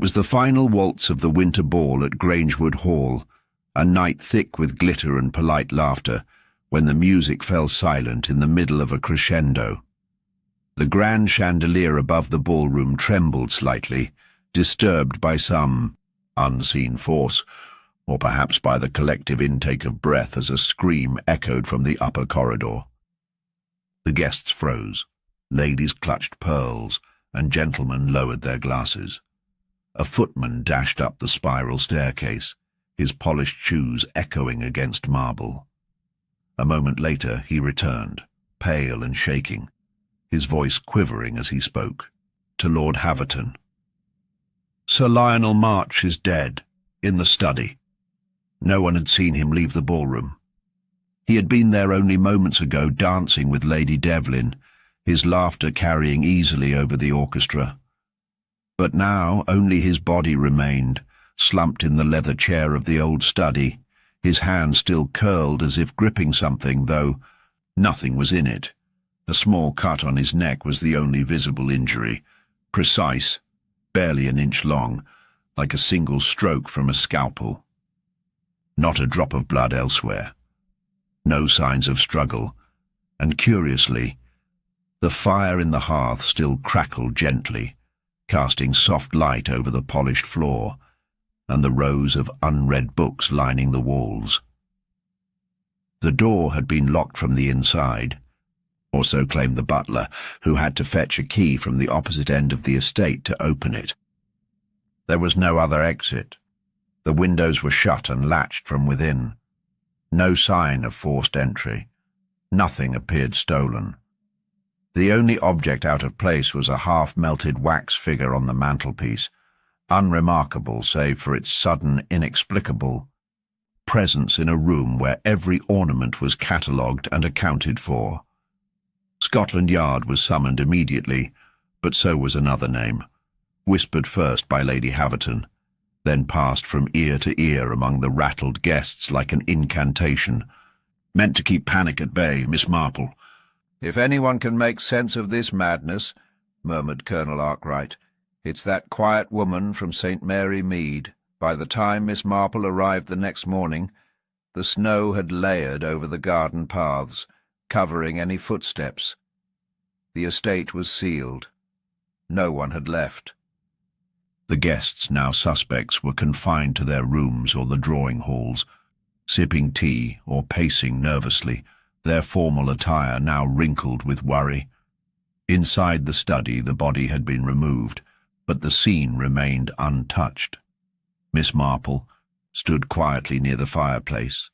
was the final waltz of the winter ball at Grangewood Hall, a night thick with glitter and polite laughter, when the music fell silent in the middle of a crescendo. The grand chandelier above the ballroom trembled slightly, disturbed by some unseen force, or perhaps by the collective intake of breath as a scream echoed from the upper corridor. The guests froze, ladies clutched pearls, and gentlemen lowered their glasses. A footman dashed up the spiral staircase, his polished shoes echoing against marble. A moment later he returned, pale and shaking, his voice quivering as he spoke, to Lord Havton. "Sir Lionel March is dead, in the study." No one had seen him leave the ballroom. He had been there only moments ago, dancing with Lady Develin, his laughter carrying easily over the orchestra. But now only his body remained, slumped in the leather chair of the old study, his hand still curled as if gripping something, though nothing was in it. A small cut on his neck was the only visible injury, precise, barely an inch long, like a single stroke from a scalpel. Not a drop of blood elsewhere. No signs of struggle, and curiously, the fire in the hearth still crackled gently, casting soft light over the polished floor and the rows of unread books lining the walls. The door had been locked from the inside, or so claimed the butler, who had to fetch a key from the opposite end of the estate to open it. There was no other exit. The windows were shut and latched from within. No sign of forced entry. Nothing appeared stolen. The only object out of place was a half-melted wax figure on the mantelpiece, unremarkable save for its sudden, inexplicable presence in a room where every ornament was catalogued and accounted for. Scotland Yard was summoned immediately, but so was another name, whispered first by Lady Havton, then passed from ear to ear among the rattled guests like an incantation, meant to keep panic at bay. Miss Marple. "If anyone can make sense of this madness," murmured Colonel Arkwright, "it's that quiet woman from St. Mary Mead." By the time Miss Marple arrived the next morning, the snow had layered over the garden paths, covering any footsteps. The estate was sealed. No one had left. The guests, now suspects, were confined to their rooms or the drawing halls, sipping tea or pacing nervously, their formal attire now wrinkled with worry. Inside the study the body had been removed, but the scene remained untouched. Miss Marple stood quietly near the fireplace,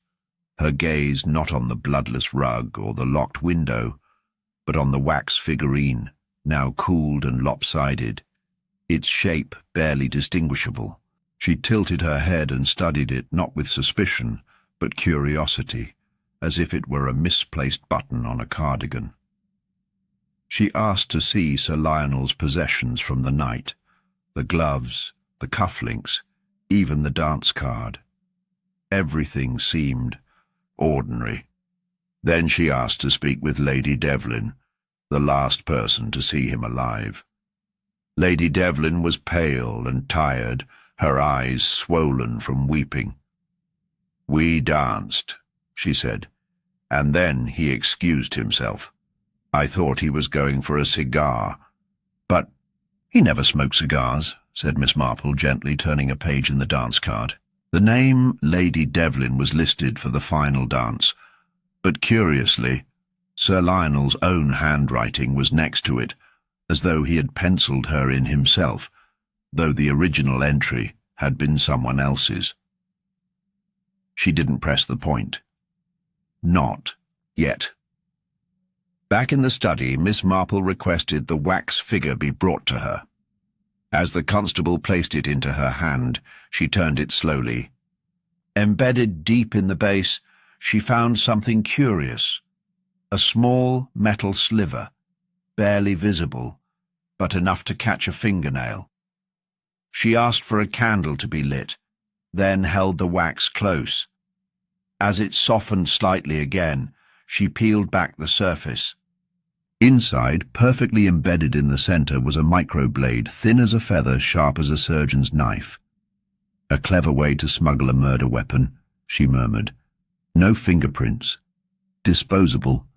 her gaze not on the bloodless rug or the locked window, but on the wax figurine, now cooled and lopsided, its shape barely distinguishable. She tilted her head and studied it not with suspicion, but curiosity, as if it were a misplaced button on a cardigan. She asked to see Sir Lionel's possessions from the night, the gloves, the cufflinks, even the dance card. Everything seemed ordinary. Then she asked to speak with Lady Develin, the last person to see him alive. Lady Develin was pale and tired, her eyes swollen from weeping. "We danced," she said, "and then he excused himself. I thought he was going for a cigar, but—" "He never smoked cigars," said Miss Marple, gently turning a page in the dance card. The name Lady Develin was listed for the final dance, but curiously, Sir Lionel's own handwriting was next to it, as though he had penciled her in himself, though the original entry had been someone else's. She didn't press the point. Not yet. Back in the study, Miss Marple requested the wax figure be brought to her. As the constable placed it into her hand, she turned it slowly. Embedded deep in the base, she found something curious. A small metal sliver, barely visible, but enough to catch a fingernail. She asked for a candle to be lit, then held the wax close. As it softened slightly again, she peeled back the surface. Inside, perfectly embedded in the center, was a microblade, thin as a feather, sharp as a surgeon's knife. "A clever way to smuggle a murder weapon," she murmured. "No fingerprints. Disposable,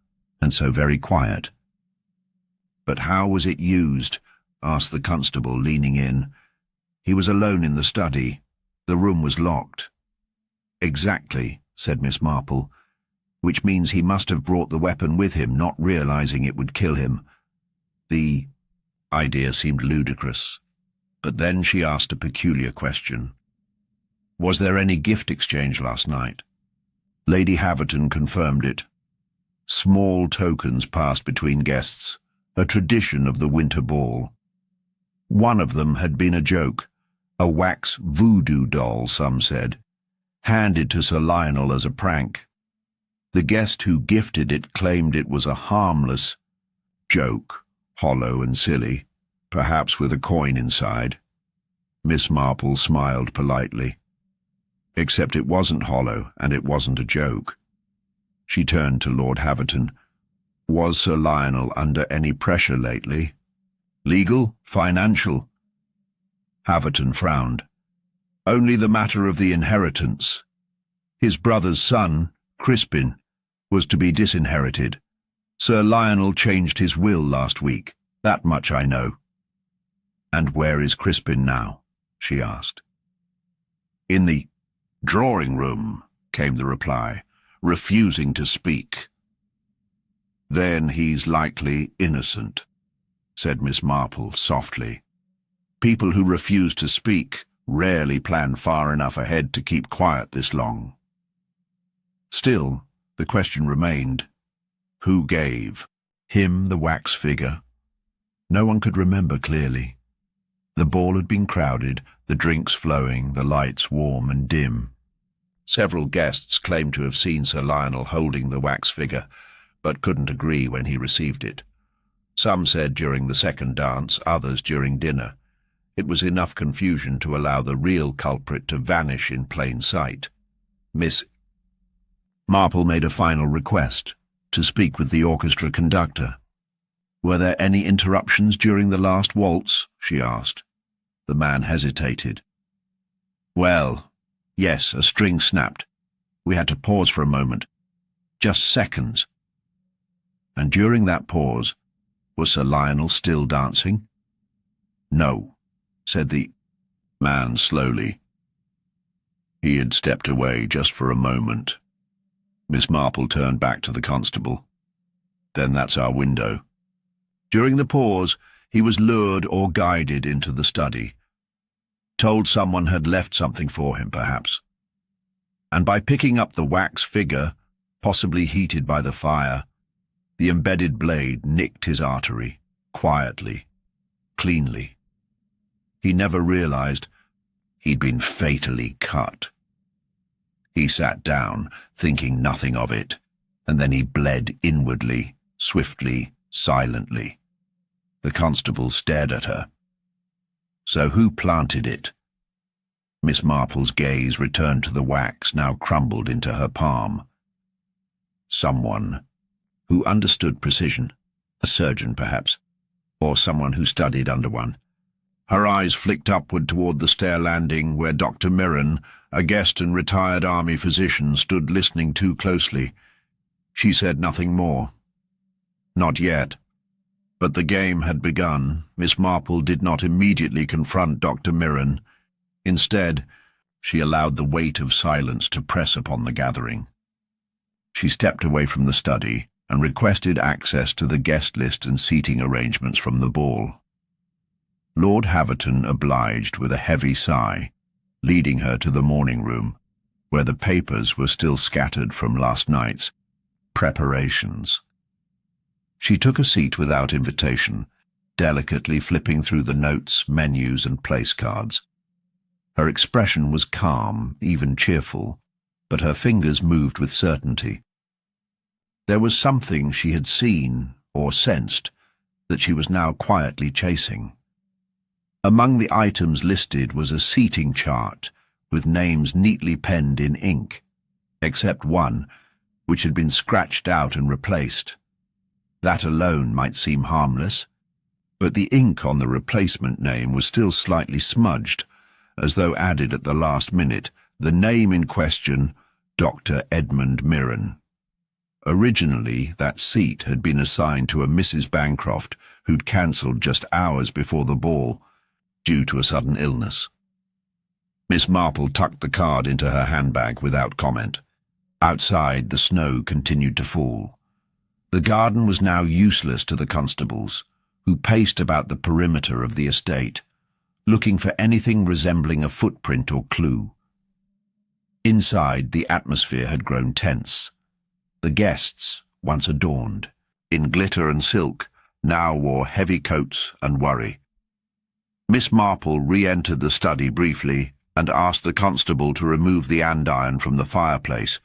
and so very quiet." "But how was it used?" asked the constable, leaning in. "He was alone in the study. The room was locked." "Exactly," said Miss Marple, "which means he must have brought the weapon with him, not realizing it would kill him." The idea seemed ludicrous, but then she asked a peculiar question. "Was there any gift exchange last night?" Lady Havton confirmed it. Small tokens passed between guests, a tradition of the winter ball. One of them had been a joke, a wax voodoo doll, some said, handed to Sir Lionel as a prank. The guest who gifted it claimed it was a harmless joke, hollow and silly, perhaps with a coin inside. Miss Marple smiled politely. Except it wasn't hollow, and it wasn't a joke. She turned to Lord Havton. "Was Sir Lionel under any pressure lately? Legal? Financial?" Havton frowned. "Only the matter of the inheritance. His brother's son, Crispin, was to be disinherited. Sir Lionel changed his will last week. That much I know." "And where is Crispin now?" she asked. "In the drawing room," came the reply, refusing to speak. "Then he's likely innocent," said Miss Marple softly. "People who refuse to speak rarely plan far enough ahead to keep quiet this long." Still, the question remained. Who gave him the wax figure? No one could remember clearly. The ball had been crowded, the drinks flowing, the lights warm and dim. Several guests claimed to have seen Sir Lionel holding the wax figure, but couldn't agree when he received it. Some said during the second dance, others during dinner. It was enough confusion to allow the real culprit to vanish in plain sight. Miss Marple made a final request, to speak with the orchestra conductor. "Were there any interruptions during the last waltz?" she asked. The man hesitated. "Well, yes, a string snapped. We had to pause for a moment. Just seconds." "And during that pause, was Sir Lionel still dancing?" "No," said the man slowly. "He had stepped away just for a moment." Miss Marple turned back to the constable. "Then that's our window." During the pause, he was lured or guided into the study. Told someone had left something for him, perhaps. And by picking up the wax figure, possibly heated by the fire, the embedded blade nicked his artery, quietly, cleanly. He never realized he'd been fatally cut. He sat down, thinking nothing of it, and then he bled inwardly, swiftly, silently. The constable stared at her. "So who planted it?" Miss Marple's gaze returned to the wax, now crumbled into her palm. "Someone who understood precision, a surgeon perhaps, or someone who studied under one." Her eyes flicked upward toward the stair landing where Dr. Mirren, a guest and retired army physician, stood listening too closely. She said nothing more. Not yet. But the game had begun. Miss Marple did not immediately confront Dr. Mirren. Instead, she allowed the weight of silence to press upon the gathering. She stepped away from the study and requested access to the guest list and seating arrangements from the ball. Lord Havton obliged with a heavy sigh, leading her to the morning room, where the papers were still scattered from last night's preparations. She took a seat without invitation, delicately flipping through the notes, menus, and place cards. Her expression was calm, even cheerful, but her fingers moved with certainty. There was something she had seen or sensed that she was now quietly chasing. Among the items listed was a seating chart with names neatly penned in ink, except one, which had been scratched out and replaced. That alone might seem harmless, but the ink on the replacement name was still slightly smudged, as though added at the last minute, the name in question, Dr. Edmund Mirren. Originally, that seat had been assigned to a Mrs. Bancroft who'd cancelled just hours before the ball, due to a sudden illness. Miss Marple tucked the card into her handbag without comment. Outside, the snow continued to fall. The garden was now useless to the constables, who paced about the perimeter of the estate, looking for anything resembling a footprint or clue. Inside, the atmosphere had grown tense. The guests, once adorned, in glitter and silk, now wore heavy coats and worry. Miss Marple re-entered the study briefly and asked the constable to remove the andiron from the fireplace.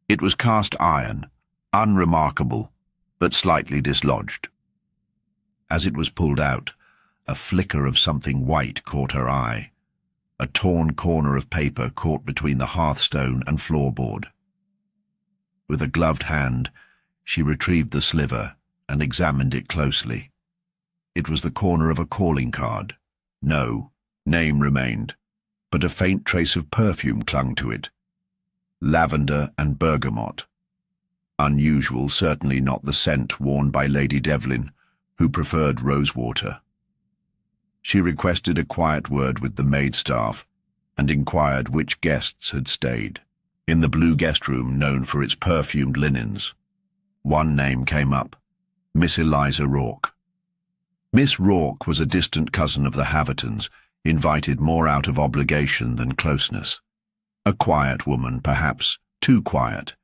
It was cast iron, unremarkable, but slightly dislodged. As it was pulled out, a flicker of something white caught her eye. A torn corner of paper caught between the hearthstone and floorboard. With a gloved hand, she retrieved the sliver and examined it closely. It was the corner of a calling card. No name remained, but a faint trace of perfume clung to it. Lavender and bergamot. Unusual, certainly not the scent worn by Lady Develin, who preferred rosewater. She requested a quiet word with the maid-staff and inquired which guests had stayed. In the blue guest room known for its perfumed linens, one name came up, Miss Eliza Rourke. Miss Rourke was a distant cousin of the Havtons, invited more out of obligation than closeness. A quiet woman, perhaps too quiet,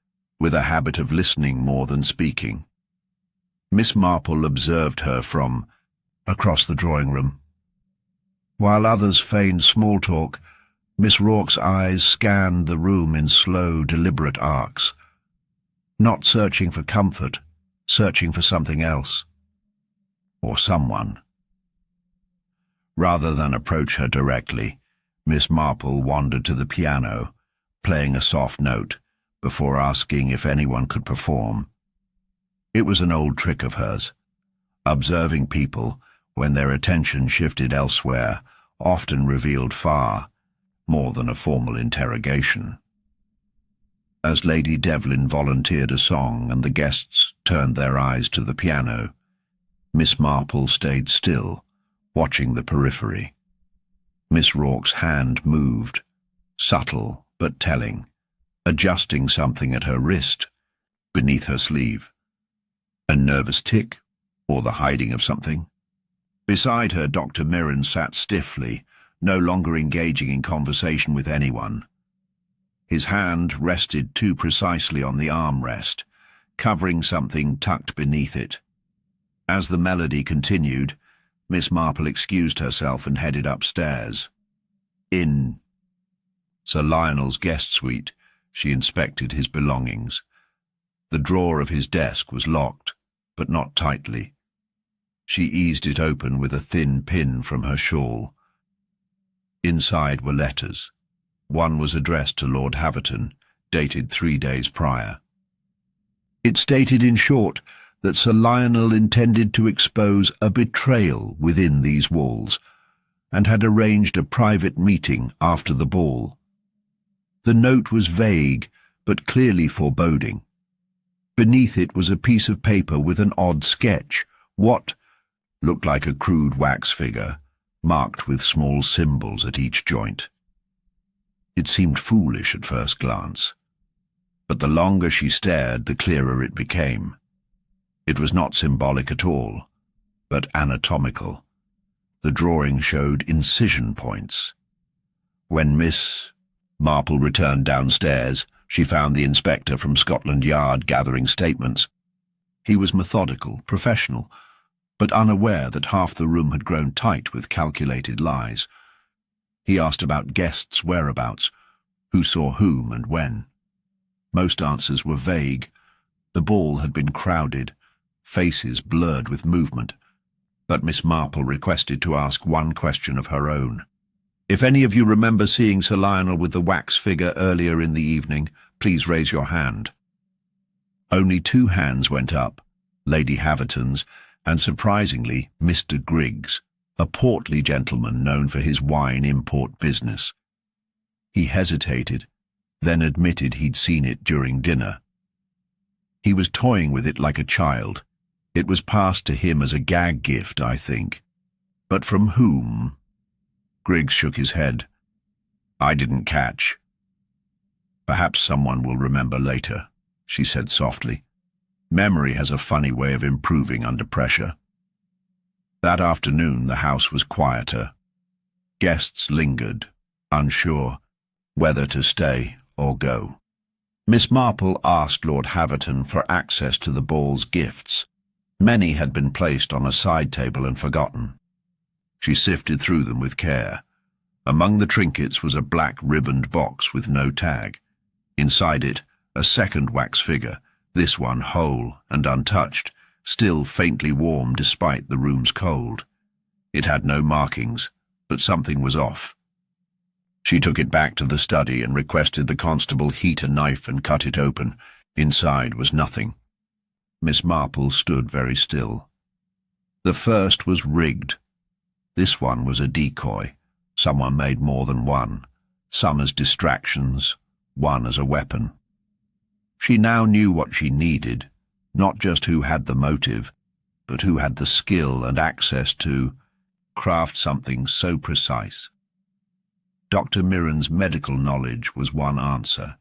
with a habit of listening more than speaking. Miss Marple observed her from across the drawing-room. While others feigned small talk, Miss Rourke's eyes scanned the room in slow, deliberate arcs, not searching for comfort, searching for something else. Or someone. Rather than approach her directly, Miss Marple wandered to the piano, playing a soft note, before asking if anyone could perform. It was an old trick of hers. Observing people, when their attention shifted elsewhere, often revealed far more than a formal interrogation. As Lady Develin volunteered a song and the guests turned their eyes to the piano, Miss Marple stayed still, watching the periphery. Miss Rourke's hand moved, subtle but telling, adjusting something at her wrist, beneath her sleeve. A nervous tick, or the hiding of something? Beside her, Dr. Mirren sat stiffly, no longer engaging in conversation with anyone. His hand rested too precisely on the armrest, covering something tucked beneath it. As the melody continued, Miss Marple excused herself and headed upstairs. In Sir Lionel's guest suite, she inspected his belongings. The drawer of his desk was locked, but not tightly. She eased it open with a thin pin from her shawl. Inside were letters. One was addressed to Lord Havton, dated 3 days prior. It stated in short that Sir Lionel intended to expose a betrayal within these walls, and had arranged a private meeting after the ball. The note was vague, but clearly foreboding. Beneath it was a piece of paper with an odd sketch, what looked like a crude wax figure, marked with small symbols at each joint. It seemed foolish at first glance, but the longer she stared, the clearer it became. It was not symbolic at all, but anatomical. The drawing showed incision points. When Miss Marple returned downstairs, she found the inspector from Scotland Yard gathering statements. He was methodical, professional, but unaware that half the room had grown tight with calculated lies. He asked about guests' whereabouts, who saw whom and when. Most answers were vague. The ball had been crowded, faces blurred with movement, but Miss Marple requested to ask one question of her own. If any of you remember seeing Sir Lionel with the wax figure earlier in the evening, please raise your hand. Only 2 hands went up, Lady Havton's, and surprisingly Mr. Griggs, a portly gentleman known for his wine import business. He hesitated, then admitted he'd seen it during dinner. He was toying with it like a child. It was passed to him as a gag gift, I think. But from whom? Griggs shook his head. I didn't catch. Perhaps someone will remember later, she said softly. Memory has a funny way of improving under pressure. That afternoon the house was quieter. Guests lingered, unsure whether to stay or go. Miss Marple asked Lord Havton for access to the ball's gifts. Many had been placed on a side table and forgotten. She sifted through them with care. Among the trinkets was a black ribboned box with no tag. Inside it, a second wax figure, this one whole and untouched, still faintly warm despite the room's cold. It had no markings, but something was off. She took it back to the study and requested the constable heat a knife and cut it open. Inside was nothing. Miss Marple stood very still. The first was rigged. This one was a decoy. Someone made more than one, some as distractions, one as a weapon. She now knew what she needed, not just who had the motive, but who had the skill and access to craft something so precise. Dr. Mirren's medical knowledge was one answer,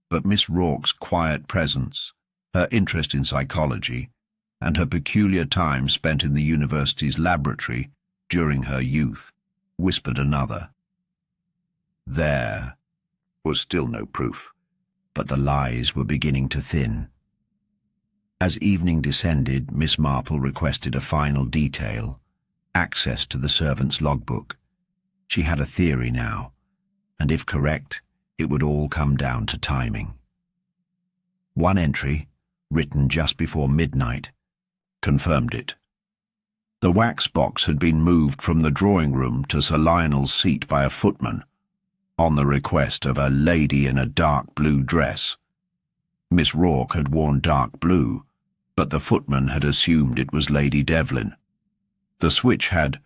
but Miss Rourke's quiet presence, her interest in psychology, and her peculiar time spent in the university's laboratory during her youth whispered another. There was still no proof, but the lies were beginning to thin. As evening descended, Miss Marple requested a final detail, access to the servant's logbook. She had a theory now, and if correct, it would all come down to timing. One entry, written just before midnight, confirmed it. The wax box had been moved from the drawing-room to Sir Lionel's seat by a footman, on the request of a lady in a dark blue dress. Miss Rourke had worn dark blue, but the footman had assumed it was Lady Develin. The switch had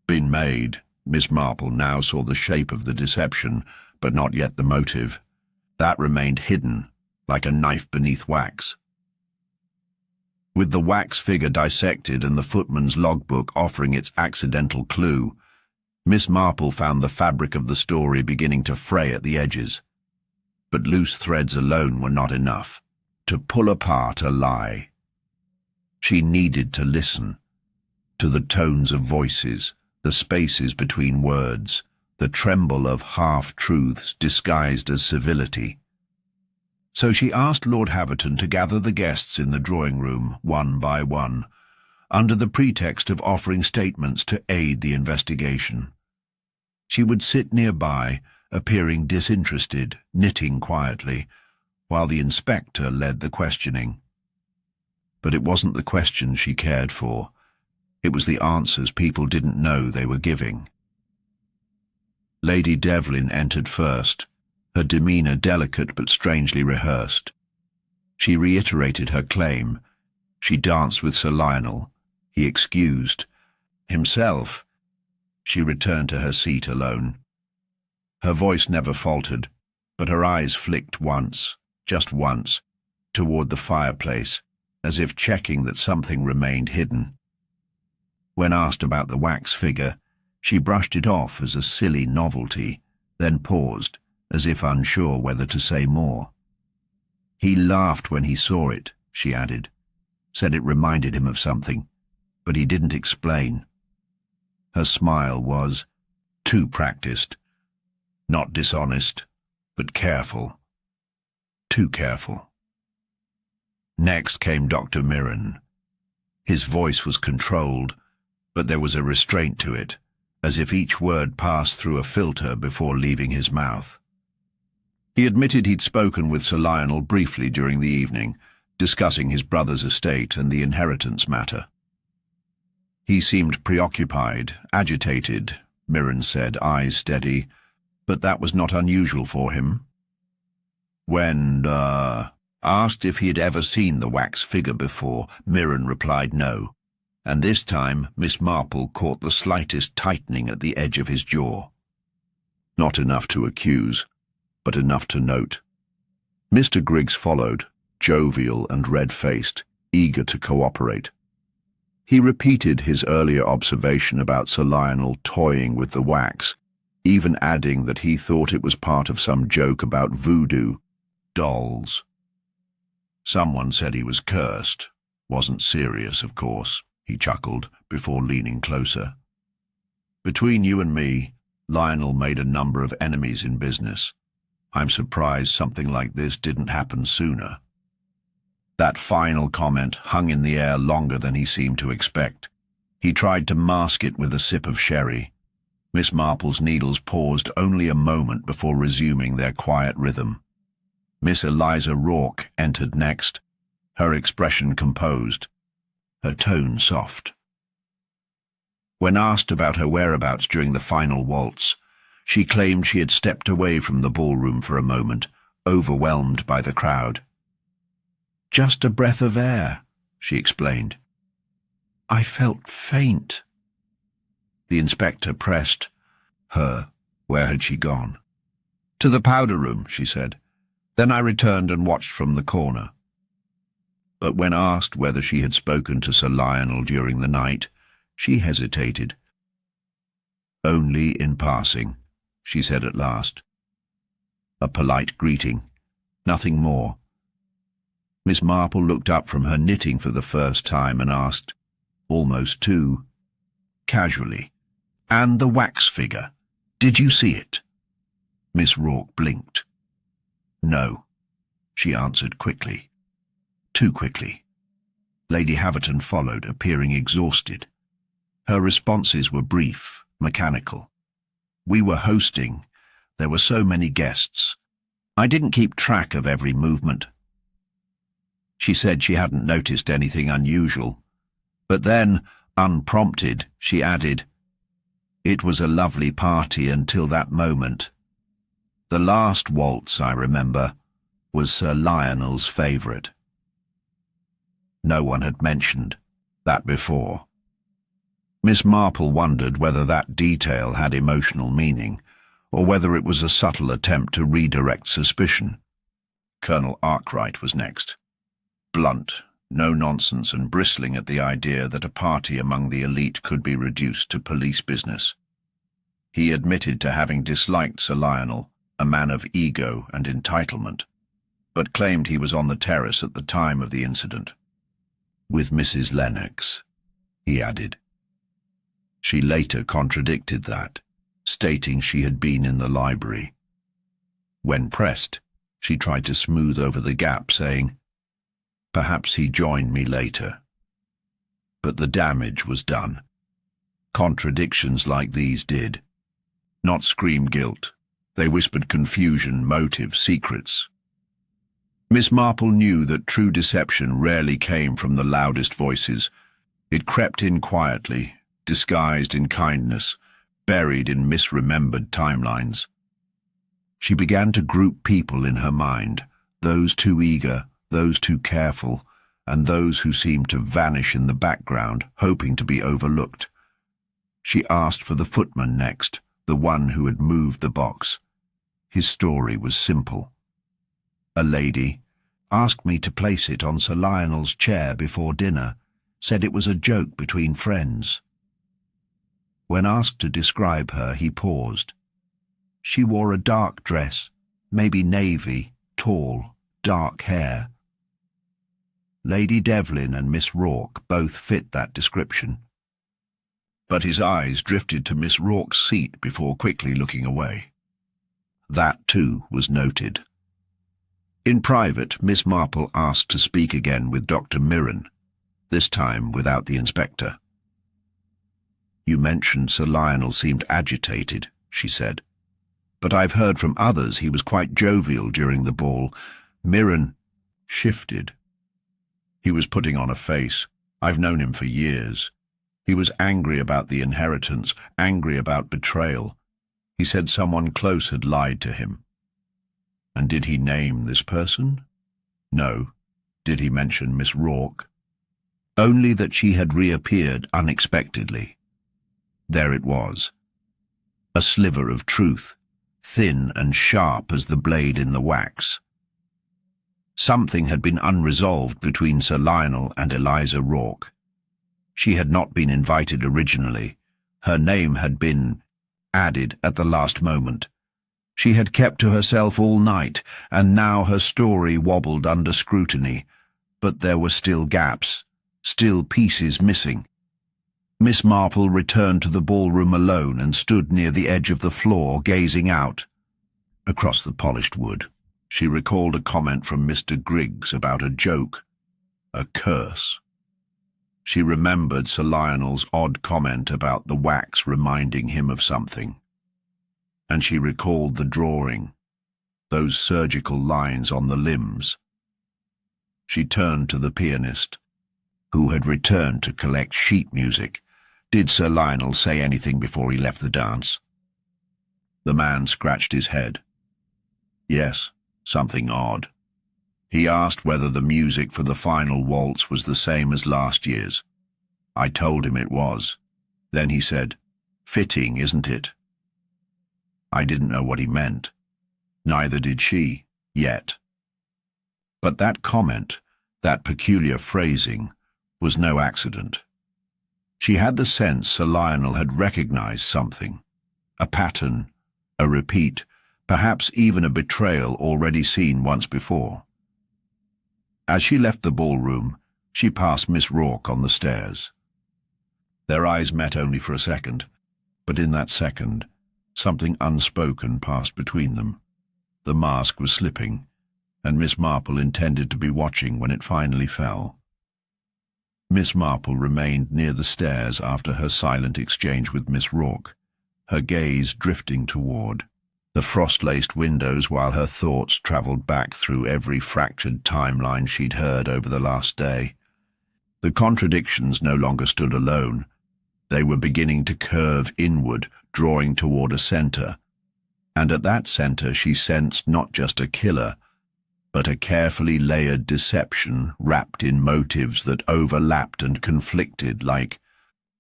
been made. Miss Marple now saw the shape of the deception, but not yet the motive. That remained hidden, like a knife beneath wax. With the wax figure dissected and the footman's logbook offering its accidental clue, Miss Marple found the fabric of the story beginning to fray at the edges. But loose threads alone were not enough to pull apart a lie. She needed to listen to the tones of voices, the spaces between words, the tremble of half-truths disguised as civility. So she asked Lord Havton to gather the guests in the drawing-room one by one, under the pretext of offering statements to aid the investigation. She would sit nearby, appearing disinterested, knitting quietly, while the inspector led the questioning. But it wasn't the questions she cared for. It was the answers people didn't know they were giving. Lady Develin entered first, her demeanour delicate but strangely rehearsed. She reiterated her claim. She danced with Sir Lionel. He excused himself. She returned to her seat alone. Her voice never faltered, but her eyes flicked once, just once, toward the fireplace, as if checking that something remained hidden. When asked about the wax figure, she brushed it off as a silly novelty, then paused, as if unsure whether to say more. He laughed when he saw it, she added, said it reminded him of something, but he didn't explain. Her smile was too practiced, not dishonest, but careful, too careful. Next came Dr. Mirren. His voice was controlled, but there was a restraint to it, as if each word passed through a filter before leaving his mouth. He admitted he'd spoken with Sir Lionel briefly during the evening, discussing his brother's estate and the inheritance matter. He seemed preoccupied, agitated, Mirren said, eyes steady, but that was not unusual for him. When, Asked if he had ever seen the wax figure before, Mirren replied no, and this time Miss Marple caught the slightest tightening at the edge of his jaw. Not enough to accuse, but enough to note. Mr. Griggs followed, jovial and red-faced, eager to cooperate. He repeated his earlier observation about Sir Lionel toying with the wax, even adding that he thought it was part of some joke about voodoo, dolls. Someone said he was cursed. Wasn't serious, of course, he chuckled before leaning closer. Between you and me, Lionel made a number of enemies in business. I'm surprised something like this didn't happen sooner. That final comment hung in the air longer than he seemed to expect. He tried to mask it with a sip of sherry. Miss Marple's needles paused only a moment before resuming their quiet rhythm. Miss Eliza Rourke entered next, her expression composed, her tone soft. When asked about her whereabouts during the final waltz, she claimed she had stepped away from the ballroom for a moment, overwhelmed by the crowd. "Just a breath of air," she explained. "I felt faint." The inspector pressed her. Where had she gone? "To the powder room," she said. "Then I returned and watched from the corner." But when asked whether she had spoken to Sir Lionel during the night, she hesitated. "Only in passing," she said at last. "A polite greeting, nothing more." Miss Marple looked up from her knitting for the first time and asked, almost too casually, "And the wax figure, did you see it?" Miss Rourke blinked. "No," she answered quickly. Too quickly. Lady Havton followed, appearing exhausted. Her responses were brief, mechanical. "We were hosting. There were so many guests. I didn't keep track of every movement." She said she hadn't noticed anything unusual. But then, unprompted, she added, "It was a lovely party until that moment. The last waltz, I remember, was Sir Lionel's favourite." No one had mentioned that before. Miss Marple wondered whether that detail had emotional meaning, or whether it was a subtle attempt to redirect suspicion. Colonel Arkwright was next. Blunt, no-nonsense and bristling at the idea that a party among the elite could be reduced to police business. He admitted to having disliked Sir Lionel, a man of ego and entitlement, but claimed he was on the terrace at the time of the incident. "With Mrs. Lennox," he added. She later contradicted that, stating she had been in the library. When pressed, she tried to smooth over the gap, saying, "Perhaps he joined me later." But the damage was done. Contradictions like these did. Not scream guilt. They whispered confusion, motive, secrets. Miss Marple knew that true deception rarely came from the loudest voices. It crept in quietly, disguised in kindness, buried in misremembered timelines. She began to group people in her mind, those too eager, those too careful, and those who seemed to vanish in the background, hoping to be overlooked. She asked for the footman next, the one who had moved the box. His story was simple. "A lady asked me to place it on Sir Lionel's chair before dinner, said it was a joke between friends." When asked to describe her, he paused. "She wore a dark dress, maybe navy, tall, dark hair." Lady Develin and Miss Rourke both fit that description. But his eyes drifted to Miss Rourke's seat before quickly looking away. That, too, was noted. In private, Miss Marple asked to speak again with Dr. Mirren, this time without the inspector. "You mentioned Sir Lionel seemed agitated," she said. "But I've heard from others he was quite jovial during the ball." Mirren shifted. He was putting on a face. "I've known him for years. He was angry about the inheritance, angry about betrayal. He said someone close had lied to him." "And did he name this person?" No. Did he mention Miss Rourke? Only that she had reappeared unexpectedly. There it was. A sliver of truth, thin and sharp as the blade in the wax. Something had been unresolved between Sir Lionel and Eliza Rourke. She had not been invited originally. Her name had been added at the last moment. She had kept to herself all night, and now her story wobbled under scrutiny. But there were still gaps, still pieces missing. Miss Marple returned to the ballroom alone and stood near the edge of the floor, gazing out. Across the polished wood, she recalled a comment from Mr. Griggs about a joke, a curse. She remembered Sir Lionel's odd comment about the wax reminding him of something. And she recalled the drawing, those surgical lines on the limbs. She turned to the pianist, who had returned to collect sheet music. Did Sir Lionel say anything before he left the dance? The man scratched his head. Yes, something odd. He asked whether the music for the final waltz was the same as last year's. I told him it was. Then he said, "Fitting, isn't it?" I didn't know what he meant. Neither did she, yet. But that comment, that peculiar phrasing, was no accident. She had the sense Sir Lionel had recognized something, a pattern, a repeat, perhaps even a betrayal already seen once before. As she left the ballroom, she passed Miss Rourke on the stairs. Their eyes met only for a second, but in that second, something unspoken passed between them. The mask was slipping, and Miss Marple intended to be watching when it finally fell. Miss Marple remained near the stairs after her silent exchange with Miss Rourke, her gaze drifting toward the frost-laced windows while her thoughts travelled back through every fractured timeline she'd heard over the last day. The contradictions no longer stood alone. They were beginning to curve inward, drawing toward a centre. And at that centre she sensed not just a killer, but a carefully layered deception wrapped in motives that overlapped and conflicted like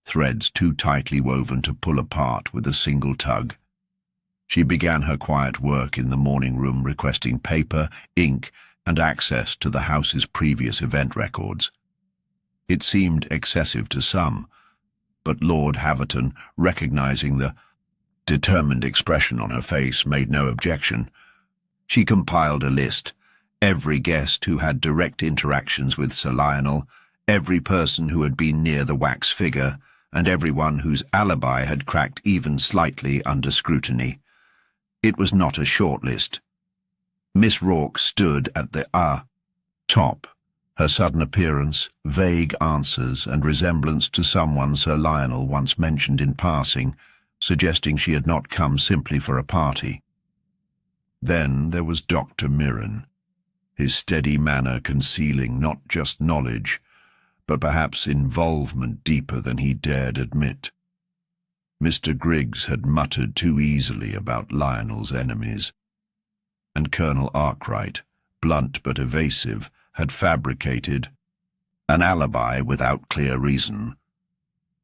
threads too tightly woven to pull apart with a single tug. She began her quiet work in the morning room, requesting paper, ink, and access to the house's previous event records. It seemed excessive to some, but Lord Havton, recognizing the determined expression on her face, made no objection. She compiled a list. Every guest who had direct interactions with Sir Lionel, every person who had been near the wax figure, and everyone whose alibi had cracked even slightly under scrutiny. It was not a short list. Miss Rourke stood at the top. Her sudden appearance, vague answers, and resemblance to someone Sir Lionel once mentioned in passing, suggesting she had not come simply for a party. Then there was Dr. Mirren, his steady manner concealing not just knowledge, but perhaps involvement deeper than he dared admit. Mr. Griggs had muttered too easily about Lionel's enemies, and Colonel Arkwright, blunt but evasive, had fabricated an alibi without clear reason.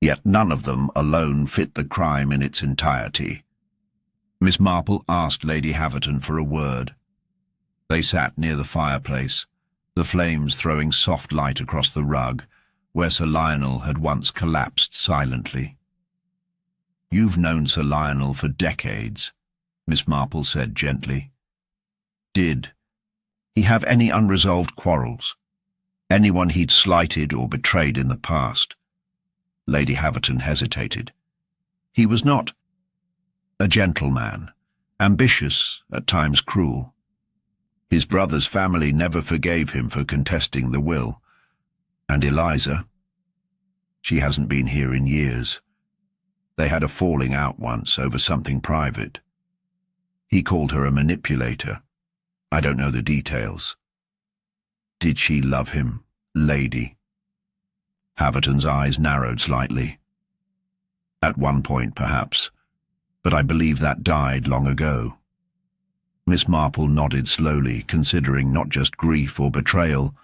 Yet none of them alone fit the crime in its entirety. Miss Marple asked Lady Havton for a word. They sat near the fireplace, the flames throwing soft light across the rug, where Sir Lionel had once collapsed silently. "You've known Sir Lionel for decades," Miss Marple said gently. "Did he have any unresolved quarrels? Anyone he'd slighted or betrayed in the past?" Lady Havton hesitated. "He was not a gentleman, ambitious, at times cruel. His brother's family never forgave him for contesting the will. And Eliza, she hasn't been here in years. They had a falling out once over something private. He called her a manipulator. I don't know the details." "Did she love him, lady?" Havton's eyes narrowed slightly. "At one point, perhaps, but I believe that died long ago." Miss Marple nodded slowly, considering not just grief or betrayal,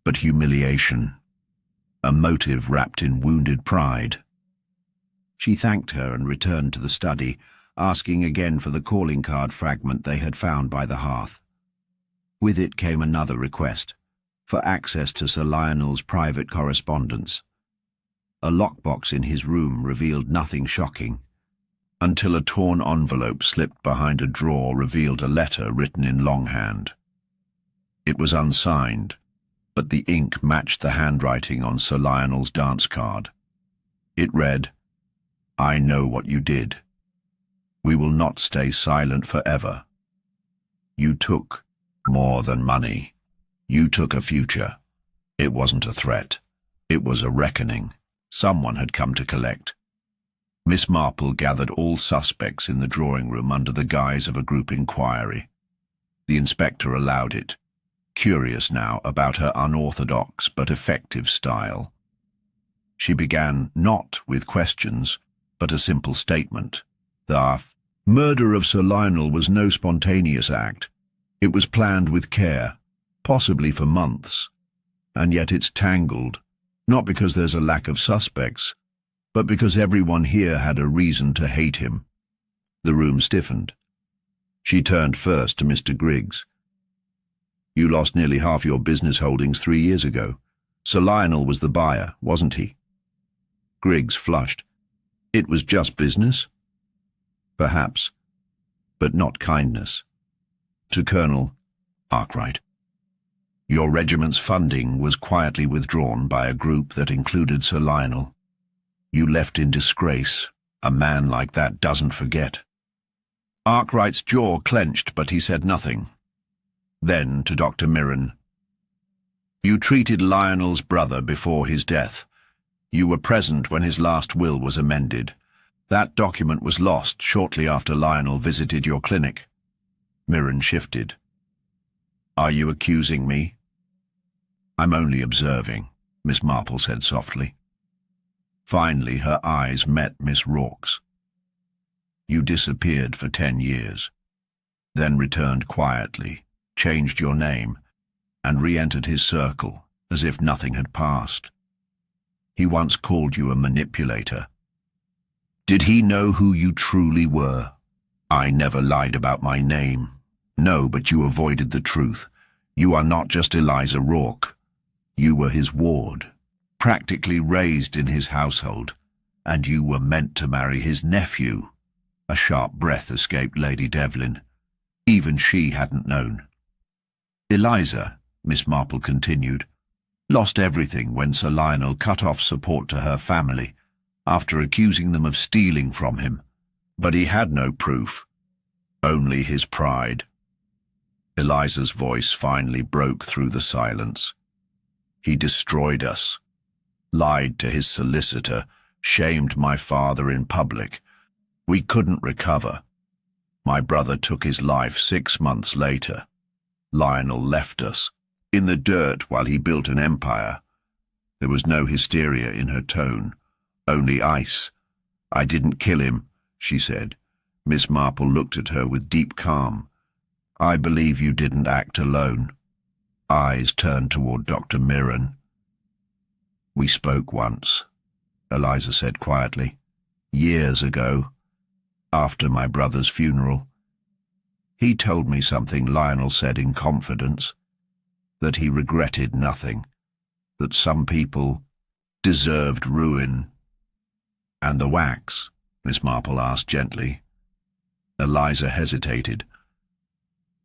but humiliation, a motive wrapped in wounded pride. She thanked her and returned to the study, asking again for the calling card fragment they had found by the hearth. With it came another request, for access to Sir Lionel's private correspondence. A lockbox in his room revealed nothing shocking, until a torn envelope slipped behind a drawer revealed a letter written in longhand. It was unsigned, but the ink matched the handwriting on Sir Lionel's dance card. It read, "I know what you did. We will not stay silent forever. You took more than money. You took a future. It wasn't a threat. It was a reckoning. Someone had come to collect." Miss Marple gathered all suspects in the drawing room under the guise of a group inquiry. The inspector allowed it, curious now about her unorthodox but effective style. She began not with questions, but a simple statement. The murder of Sir Lionel was no spontaneous act. It was planned with care, possibly for months. And yet it's tangled, not because there's a lack of suspects, but because everyone here had a reason to hate him. The room stiffened. She turned first to Mr. Griggs. "You lost nearly half your business holdings 3 years ago. Sir Lionel was the buyer, wasn't he?" Griggs flushed. "It was just business?" "Perhaps, but not kindness." To Colonel Arkwright. "Your regiment's funding was quietly withdrawn by a group that included Sir Lionel. You left in disgrace. A man like that doesn't forget." Arkwright's jaw clenched, but he said nothing. Then to Dr. Mirren. "You treated Lionel's brother before his death. You were present when his last will was amended. That document was lost shortly after Lionel visited your clinic." Mirren shifted. "Are you accusing me?" "I'm only observing," Miss Marple said softly. Finally, her eyes met Miss Rourke's. "You disappeared for 10 years, then returned quietly, changed your name, and re-entered his circle as if nothing had passed. He once called you a manipulator. Did he know who you truly were? I never lied about my name. No, but you avoided the truth. You are not just Eliza Rourke. You were his ward, practically raised in his household, and you were meant to marry his nephew." A sharp breath escaped Lady Develin. Even she hadn't known. "Eliza," Miss Marple continued, "lost everything when Sir Lionel cut off support to her family, after accusing them of stealing from him. But he had no proof, only his pride." Eliza's voice finally broke through the silence. "He destroyed us, lied to his solicitor, shamed my father in public. We couldn't recover. My brother took his life 6 months later. Lionel left us, in the dirt while he built an empire." There was no hysteria in her tone, only ice. "I didn't kill him," she said. Miss Marple looked at her with deep calm. "I believe you didn't act alone." Eyes turned toward Dr. Mirren. "We spoke once," Eliza said quietly. "Years ago, after my brother's funeral. He told me something Lionel said in confidence, that he regretted nothing, that some people deserved ruin." "And the wax?" Miss Marple asked gently. Eliza hesitated.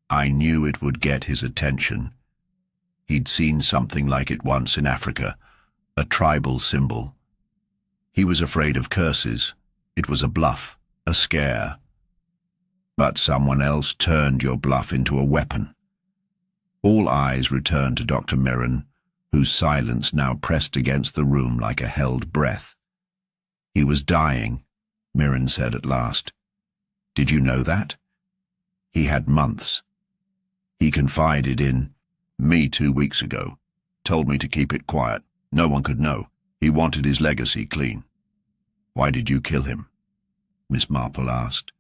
"I knew it would get his attention. He'd seen something like it once in Africa, a tribal symbol. He was afraid of curses. It was a bluff, a scare. But someone else turned your bluff into a weapon." All eyes returned to Dr. Mirren, whose silence now pressed against the room like a held breath. "He was dying," Mirren said at last. "Did you know that?" "He had months. He confided in me 2 weeks ago, told me to keep it quiet. No one could know. He wanted his legacy clean." "Why did you kill him?" Miss Marple asked.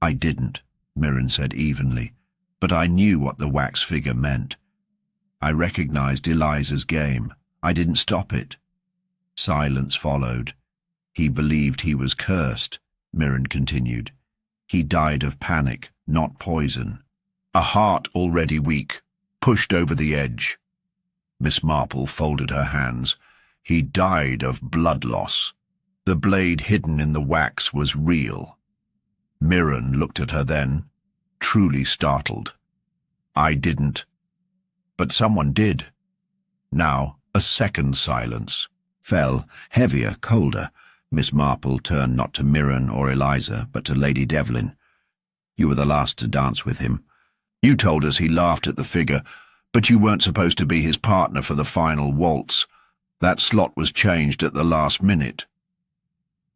"I didn't," Mirren said evenly, but I knew what the wax figure meant. I recognized Eliza's game. I didn't stop it. Silence followed. He believed he was cursed, Mirren continued. He died of panic, not poison. A heart already weak, pushed over the edge. Miss Marple folded her hands. He died of blood loss. The blade hidden in the wax was real. Mirren looked at her then, truly startled. I didn't. But someone did. Now, a second silence fell, heavier, colder. Miss Marple turned not to Mirren or Eliza, but to Lady Develin. You were the last to dance with him. You told us he laughed at the figure, but you weren't supposed to be his partner for the final waltz. That slot was changed at the last minute.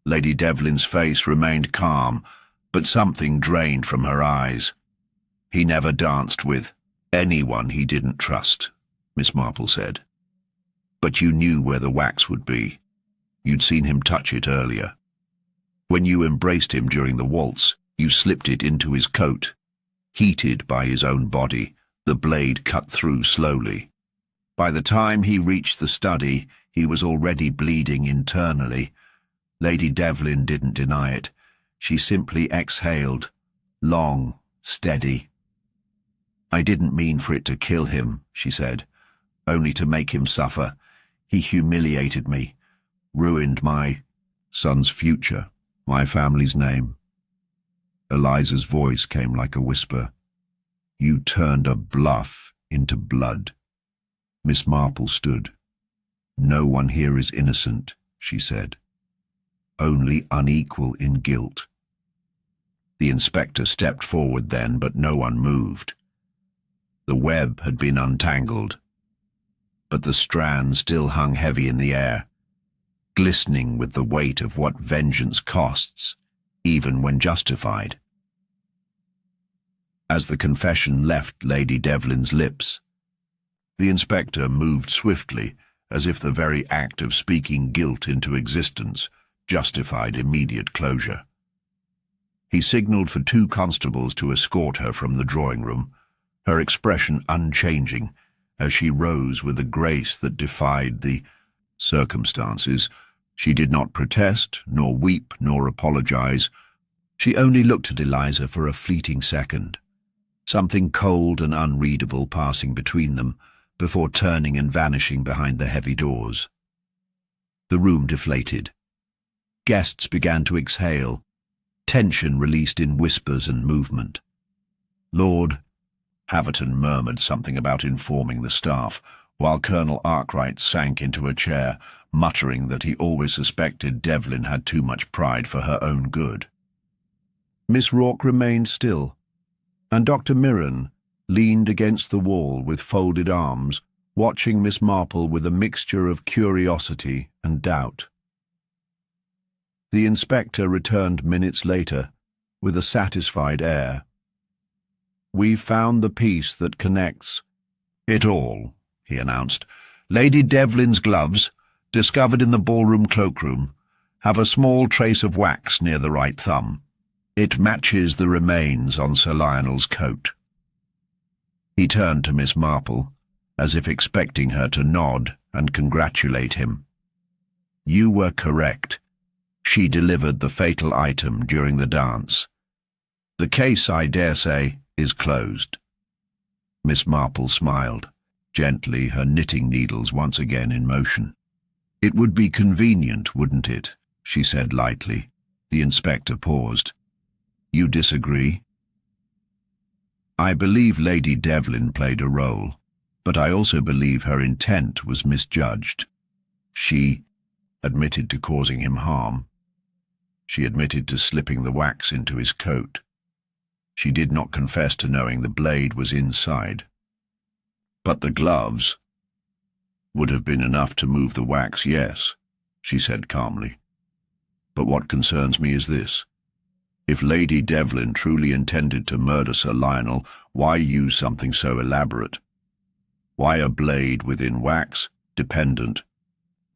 Lady Develin's face remained calm, but something drained from her eyes. He never danced with anyone he didn't trust, Miss Marple said. But you knew where the wax would be. You'd seen him touch it earlier. When you embraced him during the waltz, you slipped it into his coat. Heated by his own body, the blade cut through slowly. By the time he reached the study, he was already bleeding internally. Lady Develin didn't deny it. She simply exhaled, long, steady. I didn't mean for it to kill him, she said, only to make him suffer. He humiliated me, ruined my son's future, my family's name. Eliza's voice came like a whisper. You turned a bluff into blood. Miss Marple stood. No one here is innocent, she said. Only unequal in guilt. The inspector stepped forward then, but no one moved. The web had been untangled, but the strand still hung heavy in the air, glistening with the weight of what vengeance costs, even when justified. As the confession left Lady Develin's lips, the inspector moved swiftly, as if the very act of speaking guilt into existence justified immediate closure. He signalled for 2 constables to escort her from the drawing-room, her expression unchanging, as she rose with a grace that defied the circumstances. She did not protest, nor weep, nor apologize. She only looked at Eliza for a fleeting second, something cold and unreadable passing between them, before turning and vanishing behind the heavy doors. The room deflated. Guests began to exhale, tension released in whispers and movement. Lord Havton murmured something about informing the staff, while Colonel Arkwright sank into a chair, muttering that he always suspected Develin had too much pride for her own good. Miss Rourke remained still, and Dr. Mirren leaned against the wall with folded arms, watching Miss Marple with a mixture of curiosity and doubt. The inspector returned minutes later, with a satisfied air. We've found the piece that connects it all, he announced. Lady Develin's gloves, discovered in the ballroom cloakroom, have a small trace of wax near the right thumb. It matches the remains on Sir Lionel's coat. He turned to Miss Marple, as if expecting her to nod and congratulate him. You were correct. She delivered the fatal item during the dance. The case, I dare say, is closed. Miss Marple smiled, gently, her knitting needles once again in motion. It would be convenient, wouldn't it? She said lightly. The inspector paused. You disagree? I believe Lady Develin played a role, but I also believe her intent was misjudged. She admitted to causing him harm. She admitted to slipping the wax into his coat. She did not confess to knowing the blade was inside. But the gloves would have been enough to move the wax, yes, she said calmly. But what concerns me is this. If Lady Develin truly intended to murder Sir Lionel, why use something so elaborate? Why a blade within wax, dependent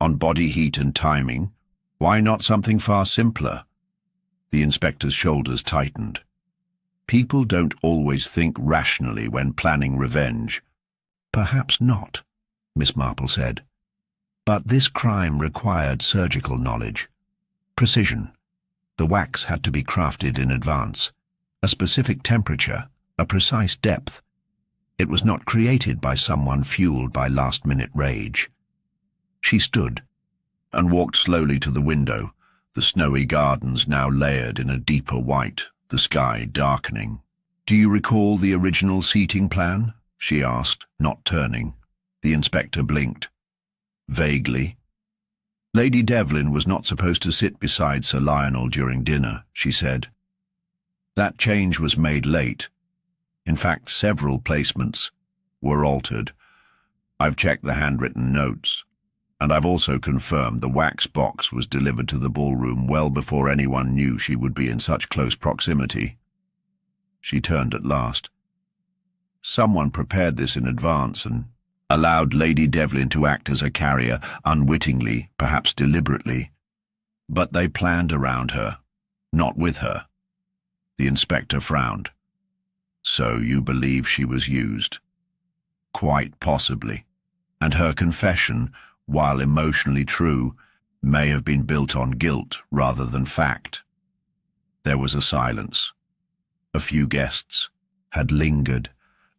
on body heat and timing? Why not something far simpler? The inspector's shoulders tightened. People don't always think rationally when planning revenge. Perhaps not, Miss Marple said. But this crime required surgical knowledge. Precision. The wax had to be crafted in advance. A specific temperature, a precise depth. It was not created by someone fueled by last-minute rage. She stood and walked slowly to the window, the snowy gardens now layered in a deeper white, the sky darkening. "Do you recall the original seating plan?" she asked, not turning. The inspector blinked. Vaguely. "Lady Develin was not supposed to sit beside Sir Lionel during dinner," she said. "That change was made late. In fact, several placements were altered. I've checked the handwritten notes, and I've also confirmed the wax box was delivered to the ballroom well before anyone knew she would be in such close proximity." She turned at last. "Someone prepared this in advance and allowed Lady Develin to act as a carrier, unwittingly, perhaps deliberately. But they planned around her, not with her." The inspector frowned. "So you believe she was used?" "Quite possibly. And her confession, while emotionally true, may have been built on guilt rather than fact." There was a silence. A few guests had lingered,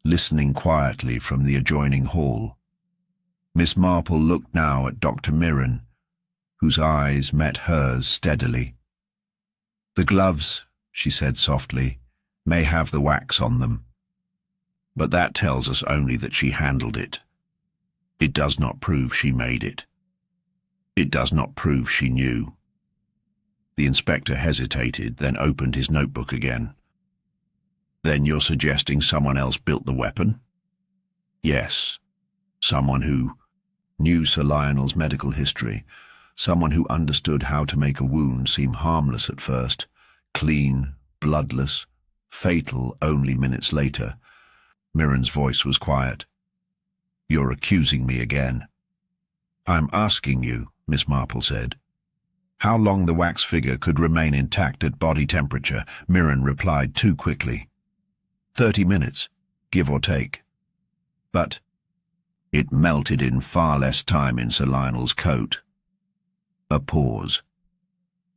listening quietly from the adjoining hall. Miss Marple looked now at Dr. Mirren, whose eyes met hers steadily. "The gloves," she said softly, "may have the wax on them. But that tells us only that she handled it. It does not prove she made it. It does not prove she knew." The inspector hesitated, then opened his notebook again. "Then you're suggesting someone else built the weapon?" "Yes. Someone who knew Sir Lionel's medical history, someone who understood how to make a wound seem harmless at first, clean, bloodless, fatal only minutes later." Mirren's voice was quiet. "You're accusing me again." "I'm asking you," Miss Marple said. "How long the wax figure could remain intact at body temperature?" Mirren replied too quickly. 30 minutes, give or take. But it melted in far less time in Sir Lionel's coat. A pause.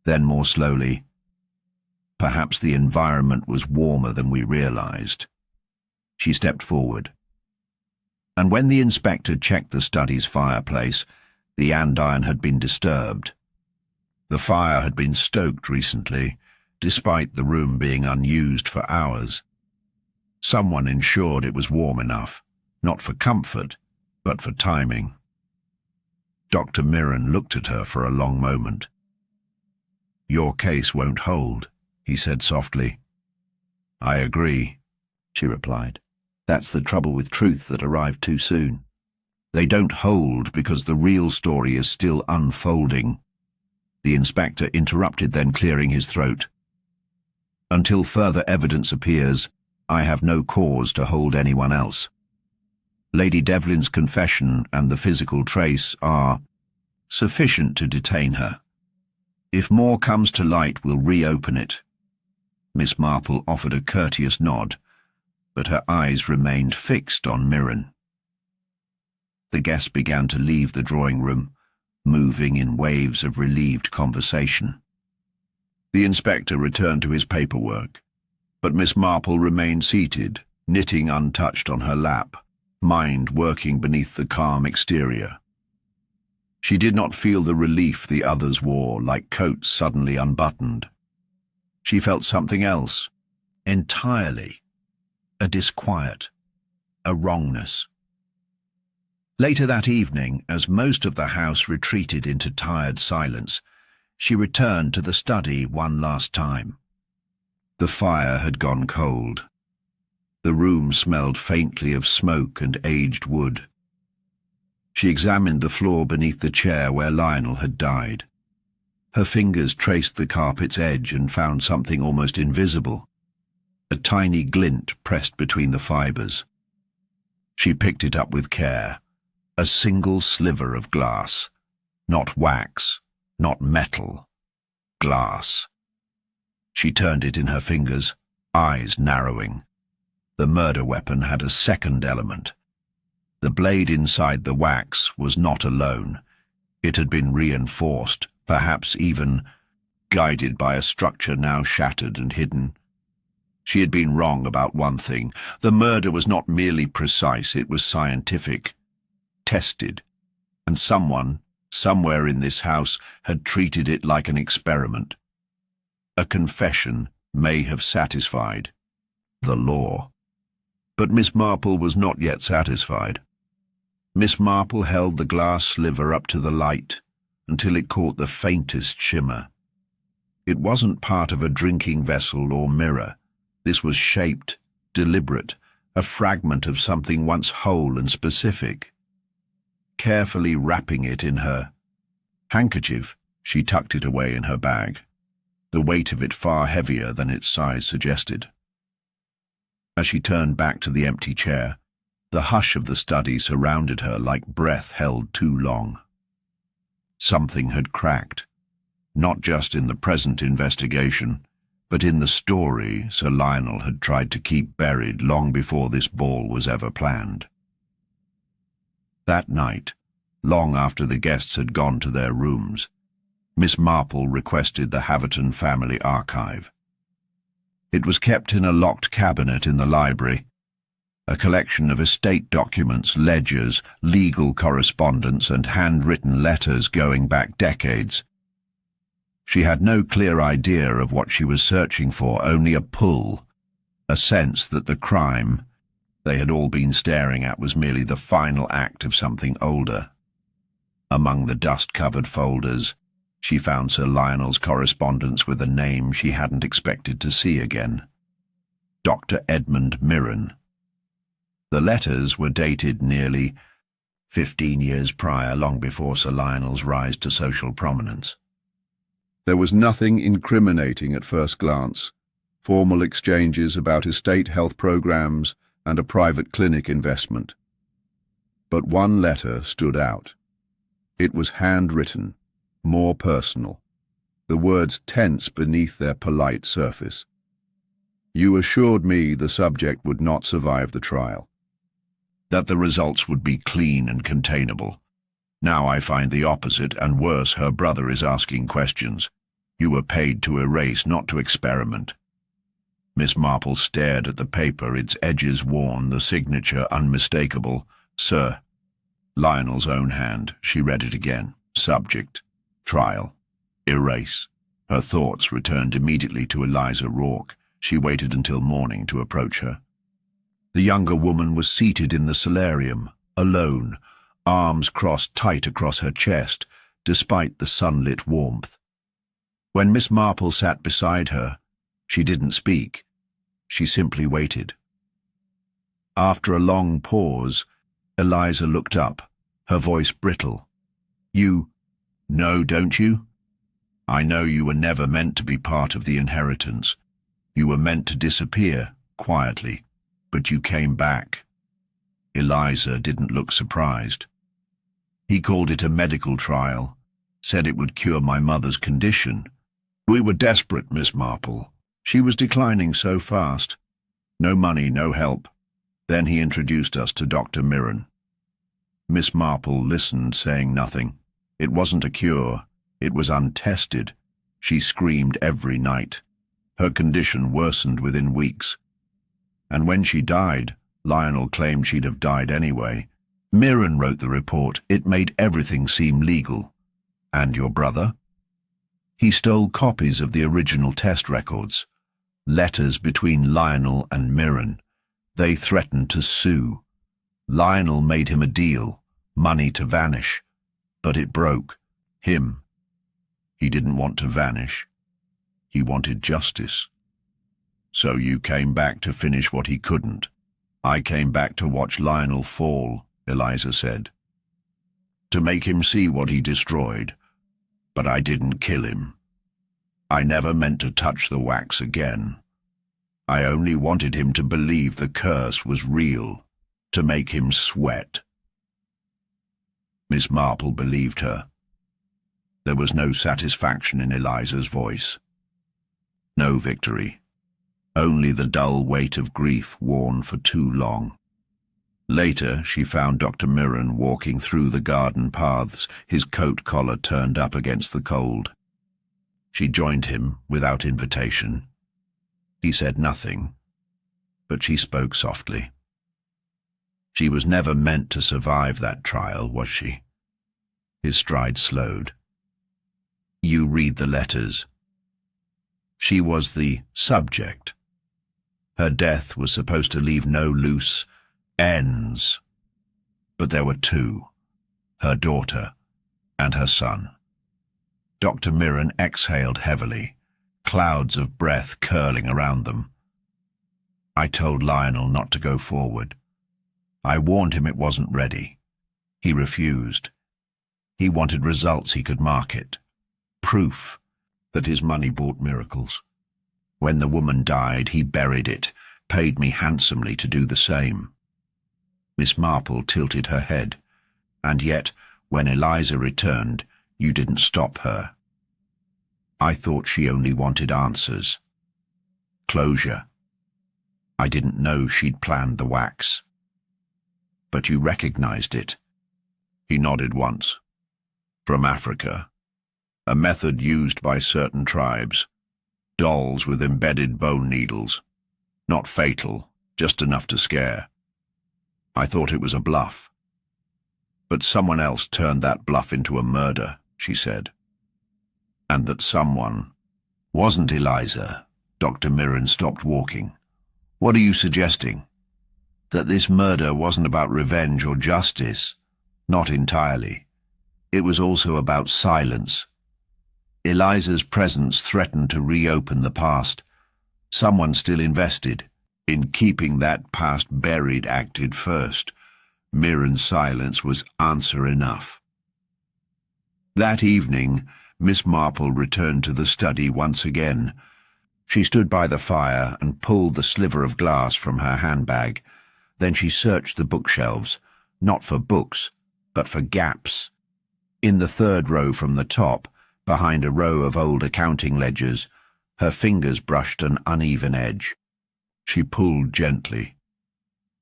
Then more slowly, "Perhaps the environment was warmer than we realized." She stepped forward. And when the inspector checked the study's fireplace, the andiron had been disturbed. The fire had been stoked recently, despite the room being unused for hours. Someone ensured it was warm enough, not for comfort, but for timing. Dr. Mirren looked at her for a long moment. "Your case won't hold," he said softly. "I agree," she replied. "That's the trouble with truth that arrived too soon. They don't hold because the real story is still unfolding." The inspector interrupted, then clearing his throat. "Until further evidence appears, I have no cause to hold anyone else. Lady Develin's confession and the physical trace are sufficient to detain her. If more comes to light, we'll reopen it." Miss Marple offered a courteous nod, but her eyes remained fixed on Mirren. The guests began to leave the drawing room, moving in waves of relieved conversation. The inspector returned to his paperwork, but Miss Marple remained seated, knitting untouched on her lap, mind working beneath the calm exterior. She did not feel the relief the others wore, like coats suddenly unbuttoned. She felt something else, entirely, a disquiet, a wrongness. Later that evening, as most of the house retreated into tired silence, she returned to the study one last time. The fire had gone cold. The room smelled faintly of smoke and aged wood. She examined the floor beneath the chair where Lionel had died. Her fingers traced the carpet's edge and found something almost invisible, a tiny glint pressed between the fibers. She picked it up with care, a single sliver of glass, not wax, not metal, glass. She turned it in her fingers, eyes narrowing. The murder weapon had a second element. The blade inside the wax was not alone. It had been reinforced, perhaps even guided by a structure now shattered and hidden. She had been wrong about one thing. The murder was not merely precise, it was scientific, tested, and someone, somewhere in this house, had treated it like an experiment. A confession may have satisfied the law. But Miss Marple was not yet satisfied. Miss Marple held the glass sliver up to the light until it caught the faintest shimmer. It wasn't part of a drinking vessel or mirror. This was shaped, deliberate, a fragment of something once whole and specific. Carefully wrapping it in her handkerchief, she tucked it away in her bag, the weight of it far heavier than its size suggested. As she turned back to the empty chair, the hush of the study surrounded her like breath held too long. Something had cracked, not just in the present investigation, but in the story Sir Lionel had tried to keep buried long before this ball was ever planned. That night, long after the guests had gone to their rooms, Miss Marple requested the Havton family archive. It was kept in a locked cabinet in the library, a collection of estate documents, ledgers, legal correspondence, and handwritten letters going back decades. She had no clear idea of what she was searching for, only a pull, a sense that the crime they had all been staring at was merely the final act of something older. Among the dust-covered folders, she found Sir Lionel's correspondence with a name she hadn't expected to see again: Dr. Edmund Mirren. The letters were dated nearly 15 years prior, long before Sir Lionel's rise to social prominence. There was nothing incriminating at first glance: formal exchanges about estate health programs and a private clinic investment. But one letter stood out. It was handwritten, more personal, the words tense beneath their polite surface. You assured me the subject would not survive the trial. That the results would be clean and containable. Now I find the opposite, and worse, her brother is asking questions. You were paid to erase, not to experiment. Miss Marple stared at the paper, its edges worn, the signature unmistakable. Sir Lionel's own hand. She read it again. Subject: trial. Erase. Her thoughts returned immediately to Eliza Rourke. She waited until morning to approach her. The younger woman was seated in the solarium, alone, arms crossed tight across her chest, despite the sunlit warmth. When Miss Marple sat beside her, she didn't speak. She simply waited. After a long pause, Eliza looked up, her voice brittle. You know, don't you? I know you were never meant to be part of the inheritance. You were meant to disappear, quietly, but you came back. Eliza didn't look surprised. He called it a medical trial, said it would cure my mother's condition. We were desperate, Miss Marple. She was declining so fast. No money, no help. Then he introduced us to Dr. Mirren. Miss Marple listened, saying nothing. It wasn't a cure. It was untested. She screamed every night. Her condition worsened within weeks. And when she died, Lionel claimed she'd have died anyway. Mirren wrote the report. It made everything seem legal. And your brother? He stole copies of the original test records. Letters between Lionel and Mirren. They threatened to sue. Lionel made him a deal, money to vanish. But it broke. Him. He didn't want to vanish. He wanted justice. So you came back to finish what he couldn't. I came back to watch Lionel fall, Eliza said. To make him see what he destroyed. But I didn't kill him. I never meant to touch the wax again. I only wanted him to believe the curse was real, to make him sweat. Miss Marple believed her. There was no satisfaction in Eliza's voice. No victory. only the dull weight of grief worn for too long. Later, she found Dr. Mirren walking through the garden paths, his coat collar turned up against the cold. She joined him without invitation. He said nothing, but she spoke softly. She was never meant to survive that trial, was she? His stride slowed. You read the letters. She was the subject. Her death was supposed to leave no loose ends. But there were two, her daughter and her son. Dr. Mirren exhaled heavily, clouds of breath curling around them. I told Lionel not to go forward. I warned him it wasn't ready. He refused. He wanted results he could market, proof that his money bought miracles. When the woman died, he buried it, paid me handsomely to do the same. Miss Marple tilted her head, and yet, when Eliza returned, you didn't stop her. I thought she only wanted answers. Closure. I didn't know she'd planned the wax. But you recognized it. He nodded once. From Africa. A method used by certain tribes. Dolls with embedded bone needles. Not fatal, just enough to scare. I thought it was a bluff. But someone else turned that bluff into a murder, she said. And that someone wasn't Eliza. Dr. Mirren stopped walking. What are you suggesting? That this murder wasn't about revenge or justice? Not entirely. It was also about silence. Eliza's presence threatened to reopen the past. Someone still invested in keeping that past buried acted first. Mirren's silence was answer enough. That evening, Miss Marple returned to the study once again. She stood by the fire and pulled the sliver of glass from her handbag. Then she searched the bookshelves, not for books, but for gaps. In the third row from the top, behind a row of old accounting ledgers, her fingers brushed an uneven edge. She pulled gently.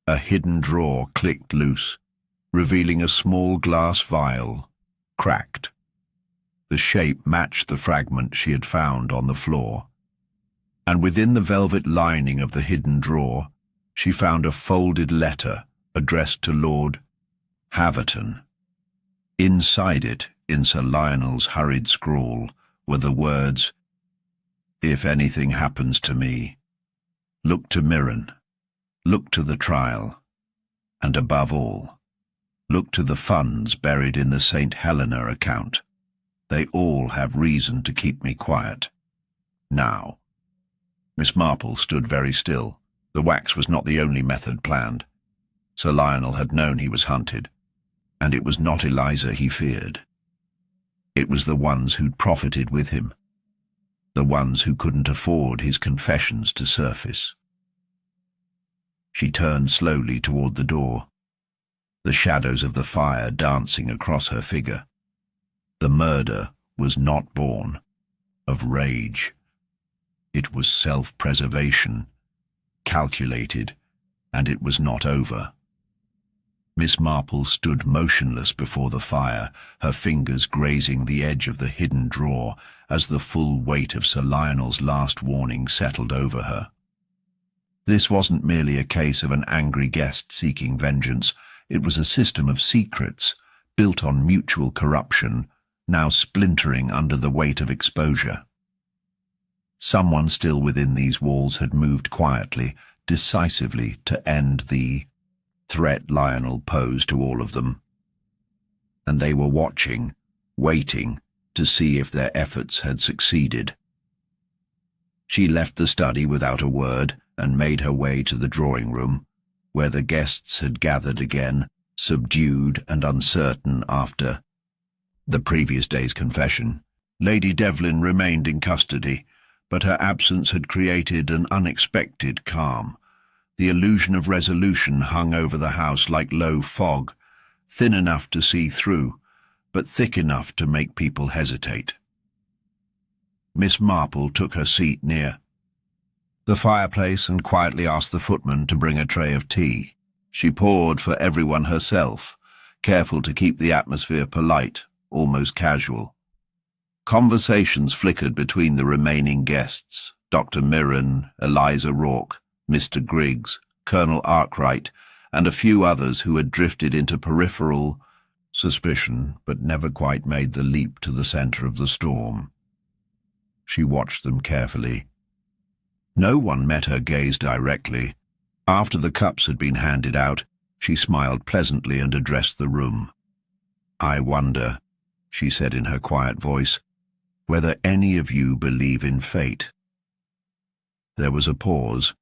A hidden drawer clicked loose, revealing a small glass vial, cracked. The shape matched the fragment she had found on the floor. And within the velvet lining of the hidden drawer, she found a folded letter addressed to Lord Havton. Inside it, in Sir Lionel's hurried scrawl, were the words, "If anything happens to me, look to Mirren, look to the trial, and above all, look to the funds buried in the St. Helena account. They all have reason to keep me quiet. Now." Miss Marple stood very still. The wax was not the only method planned. Sir Lionel had known he was hunted, and it was not Eliza he feared. It was the ones who'd profited with him, the ones who couldn't afford his confessions to surface. She turned slowly toward the door, the shadows of the fire dancing across her figure. The murder was not born of rage. It was self-preservation, calculated, and it was not over. Miss Marple stood motionless before the fire, her fingers grazing the edge of the hidden drawer as the full weight of Sir Lionel's last warning settled over her. This wasn't merely a case of an angry guest seeking vengeance. It was a system of secrets, built on mutual corruption, now splintering under the weight of exposure. Someone still within these walls had moved quietly, decisively, to end the threat Lionel posed to all of them. And they were watching, waiting to see if their efforts had succeeded. She left the study without a word and made her way to the drawing room, where the guests had gathered again, subdued and uncertain after the previous day's confession. Lady Develin remained in custody, but her absence had created an unexpected calm. The illusion of resolution hung over the house like low fog, thin enough to see through, but thick enough to make people hesitate. Miss Marple took her seat near the fireplace and quietly asked the footman to bring a tray of tea. She poured for everyone herself, careful to keep the atmosphere polite, almost casual. Conversations flickered between the remaining guests, Dr. Mirren, Eliza Rourke, Mr. Griggs, Colonel Arkwright, and a few others who had drifted into peripheral suspicion but never quite made the leap to the center of the storm. She watched them carefully. No one met her gaze directly. After the cups had been handed out, she smiled pleasantly and addressed the room. "I wonder," she said in her quiet voice, "whether any of you believe in fate." There was a pause,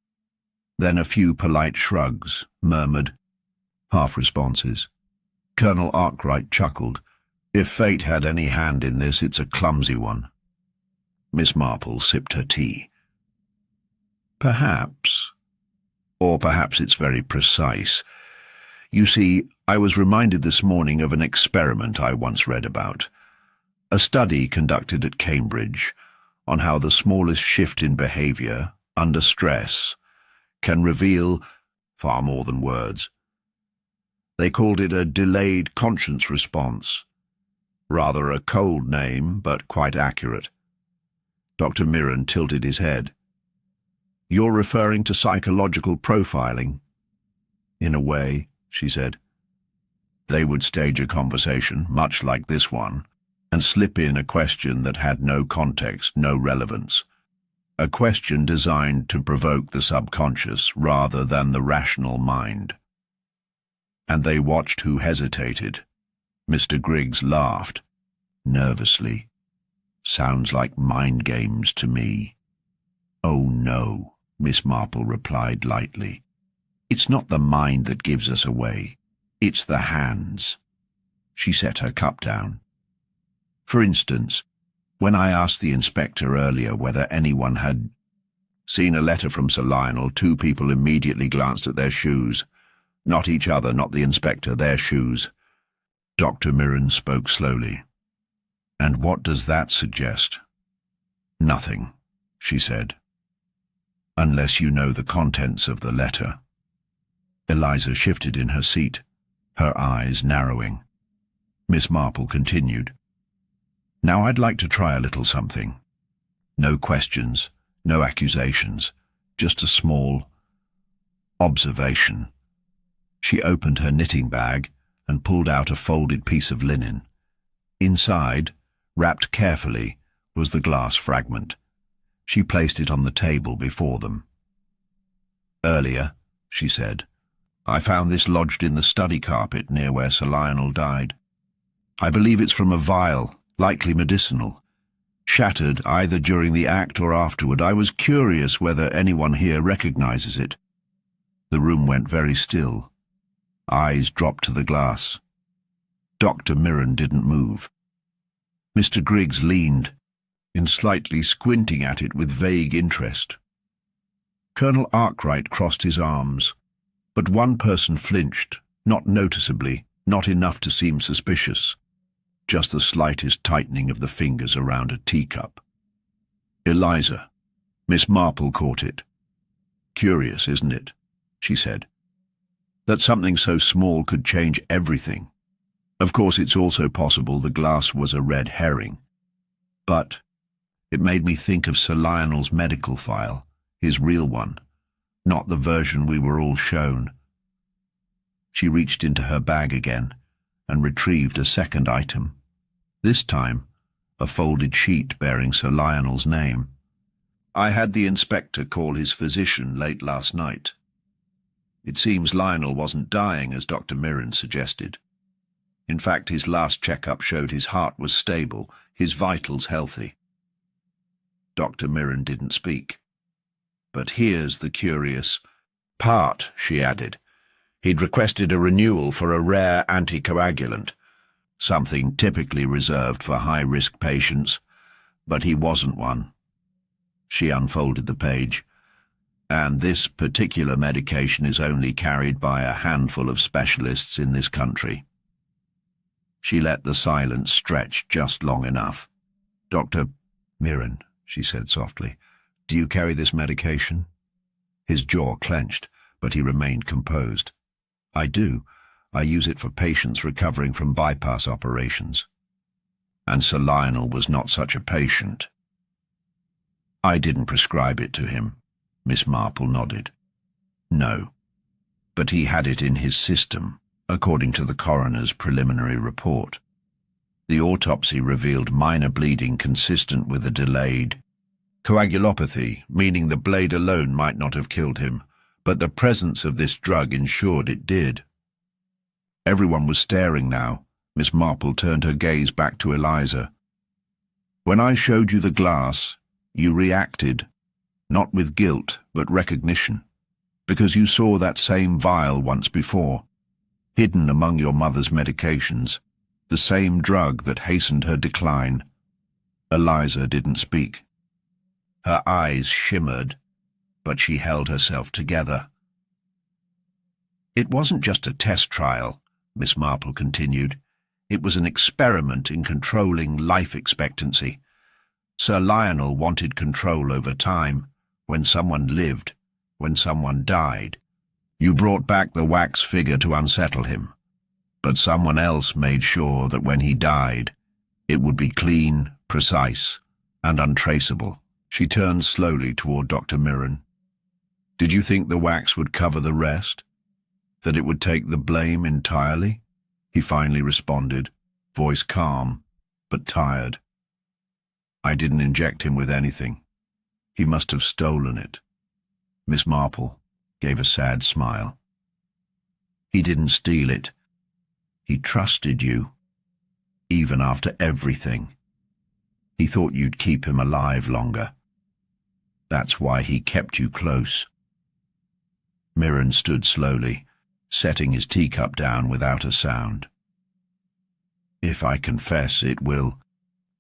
then a few polite shrugs, murmured, half-responses. Colonel Arkwright chuckled. "If fate had any hand in this, it's a clumsy one." Miss Marple sipped her tea. "Perhaps. Or perhaps it's very precise. You see, I was reminded this morning of an experiment I once read about. A study conducted at Cambridge on how the smallest shift in behavior, under stress, can reveal far more than words. They called it a delayed conscience response. Rather a cold name, but quite accurate. Dr. Mirren tilted his head. "You're referring to psychological profiling?" "In a way," she said. They would stage a conversation, much like this one, and slip in a question that had no context, no relevance. A question designed to provoke the subconscious rather than the rational mind. And they watched who hesitated. Mr. Griggs laughed, nervously. "Sounds like mind games to me." "Oh no," Miss Marple replied lightly. "It's not the mind that gives us away. It's the hands." She set her cup down. "For instance, when I asked the inspector earlier whether anyone had seen a letter from Sir Lionel, two people immediately glanced at their shoes. Not each other, not the inspector, their shoes." Dr. Mirren spoke slowly. "And what does that suggest?" "Nothing," she said. "Unless you know the contents of the letter." Eliza shifted in her seat, her eyes narrowing. Miss Marple continued. "Now I'd like to try a little something. No questions, no accusations, just a small observation." She opened her knitting bag and pulled out a folded piece of linen. Inside, wrapped carefully, was the glass fragment. She placed it on the table before them. "Earlier," she said, "I found this lodged in the study carpet near where Sir Lionel died. I believe it's from a vial, likely medicinal. Shattered either during the act or afterward. I was curious whether anyone here recognizes it." The room went very still. Eyes dropped to the glass. Dr. Mirren didn't move. Mr. Griggs leaned, in slightly squinting at it with vague interest. Colonel Arkwright crossed his arms, but one person flinched, not noticeably, not enough to seem suspicious. Just the slightest tightening of the fingers around a teacup. "Eliza." Miss Marple caught it. "Curious, isn't it?" she said. "That something so small could change everything. Of course, it's also possible the glass was a red herring. But it made me think of Sir Lionel's medical file, his real one, not the version we were all shown." She reached into her bag again and retrieved a second item. This time, a folded sheet bearing Sir Lionel's name. "I had the inspector call his physician late last night. It seems Lionel wasn't dying, as Dr. Mirren suggested. In fact, his last checkup showed his heart was stable, his vitals healthy." Dr. Mirren didn't speak. "But here's the curious part," she added. "He'd requested a renewal for a rare anticoagulant, something typically reserved for high-risk patients, but he wasn't one." She unfolded the page. "And this particular medication is only carried by a handful of specialists in this country." She let the silence stretch just long enough. "Dr. Mirren," she said softly, "do you carry this medication?" His jaw clenched, but he remained composed. "I do. I use it for patients recovering from bypass operations." "And Sir Lionel was not such a patient." "I didn't prescribe it to him." Miss Marple nodded. "No, but he had it in his system, according to the coroner's preliminary report. The autopsy revealed minor bleeding consistent with a delayed coagulopathy, meaning the blade alone might not have killed him, but the presence of this drug ensured it did." Everyone was staring now. Miss Marple turned her gaze back to Eliza. "When I showed you the glass, you reacted, not with guilt, but recognition, because you saw that same vial once before, hidden among your mother's medications, the same drug that hastened her decline." Eliza didn't speak. Her eyes shimmered, but she held herself together. "It wasn't just a test trial," Miss Marple continued. "It was an experiment in controlling life expectancy. Sir Lionel wanted control over time, when someone lived, when someone died. You brought back the wax figure to unsettle him, but someone else made sure that when he died, it would be clean, precise, and untraceable." She turned slowly toward Dr. Mirren. "Did you think the wax would cover the rest? That it would take the blame entirely?" He finally responded, voice calm, but tired. "I didn't inject him with anything. He must have stolen it." Miss Marple gave a sad smile. "He didn't steal it. He trusted you, even after everything. He thought you'd keep him alive longer. That's why he kept you close." Mirren stood slowly, setting his teacup down without a sound. "If I confess, it will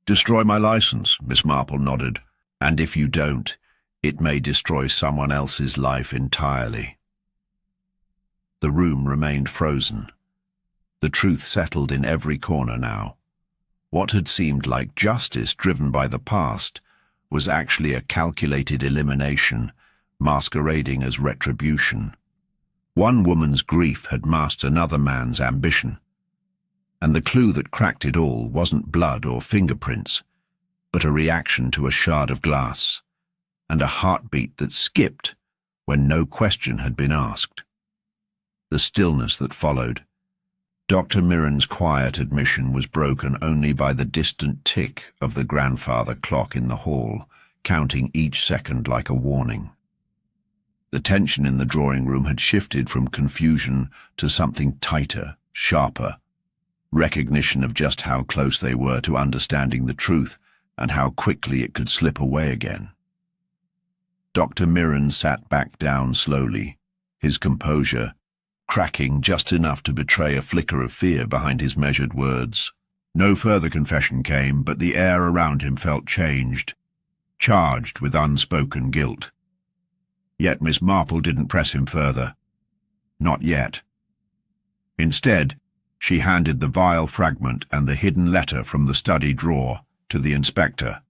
destroy my license," Miss Marple nodded. "And if you don't, it may destroy someone else's life entirely." The room remained frozen. The truth settled in every corner now. What had seemed like justice driven by the past was actually a calculated elimination, masquerading as retribution. One woman's grief had masked another man's ambition, and the clue that cracked it all wasn't blood or fingerprints, but a reaction to a shard of glass, and a heartbeat that skipped when no question had been asked. The stillness that followed. Dr. Mirren's quiet admission was broken only by the distant tick of the grandfather clock in the hall, counting each second like a warning. The tension in the drawing room had shifted from confusion to something tighter, sharper, recognition of just how close they were to understanding the truth and how quickly it could slip away again. Dr. Mirren sat back down slowly, his composure cracking just enough to betray a flicker of fear behind his measured words. No further confession came, but the air around him felt changed, charged with unspoken guilt. Yet Miss Marple didn't press him further. Not yet. Instead, she handed the vial fragment and the hidden letter from the study drawer to the inspector,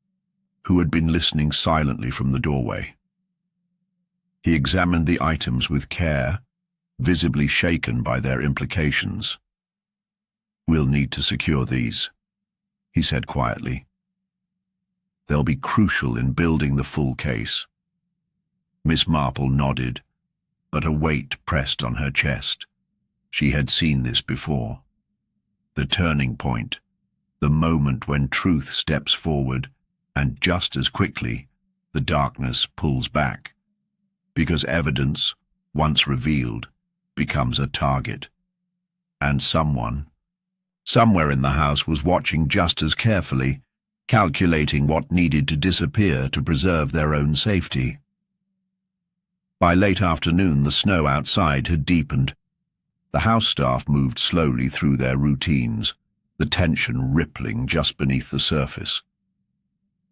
who had been listening silently from the doorway. He examined the items with care, visibly shaken by their implications. "We'll need to secure these," he said quietly. "They'll be crucial in building the full case." Miss Marple nodded, but a weight pressed on her chest. She had seen this before. The turning point, the moment when truth steps forward, and just as quickly, the darkness pulls back. Because evidence, once revealed, becomes a target. And someone, somewhere in the house, was watching just as carefully, calculating what needed to disappear to preserve their own safety. By late afternoon, the snow outside had deepened. The house staff moved slowly through their routines, the tension rippling just beneath the surface.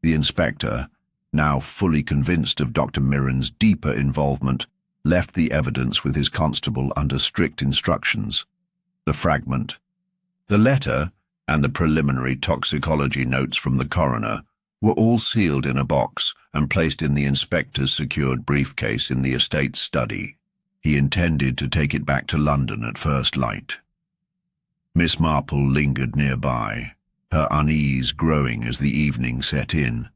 The inspector, now fully convinced of Dr. Mirren's deeper involvement, left the evidence with his constable under strict instructions. The fragment, the letter, and the preliminary toxicology notes from the coroner were all sealed in a box and placed in the inspector's secured briefcase in the estate study. He intended to take it back to London at first light. Miss Marple lingered nearby, her unease growing as the evening set in.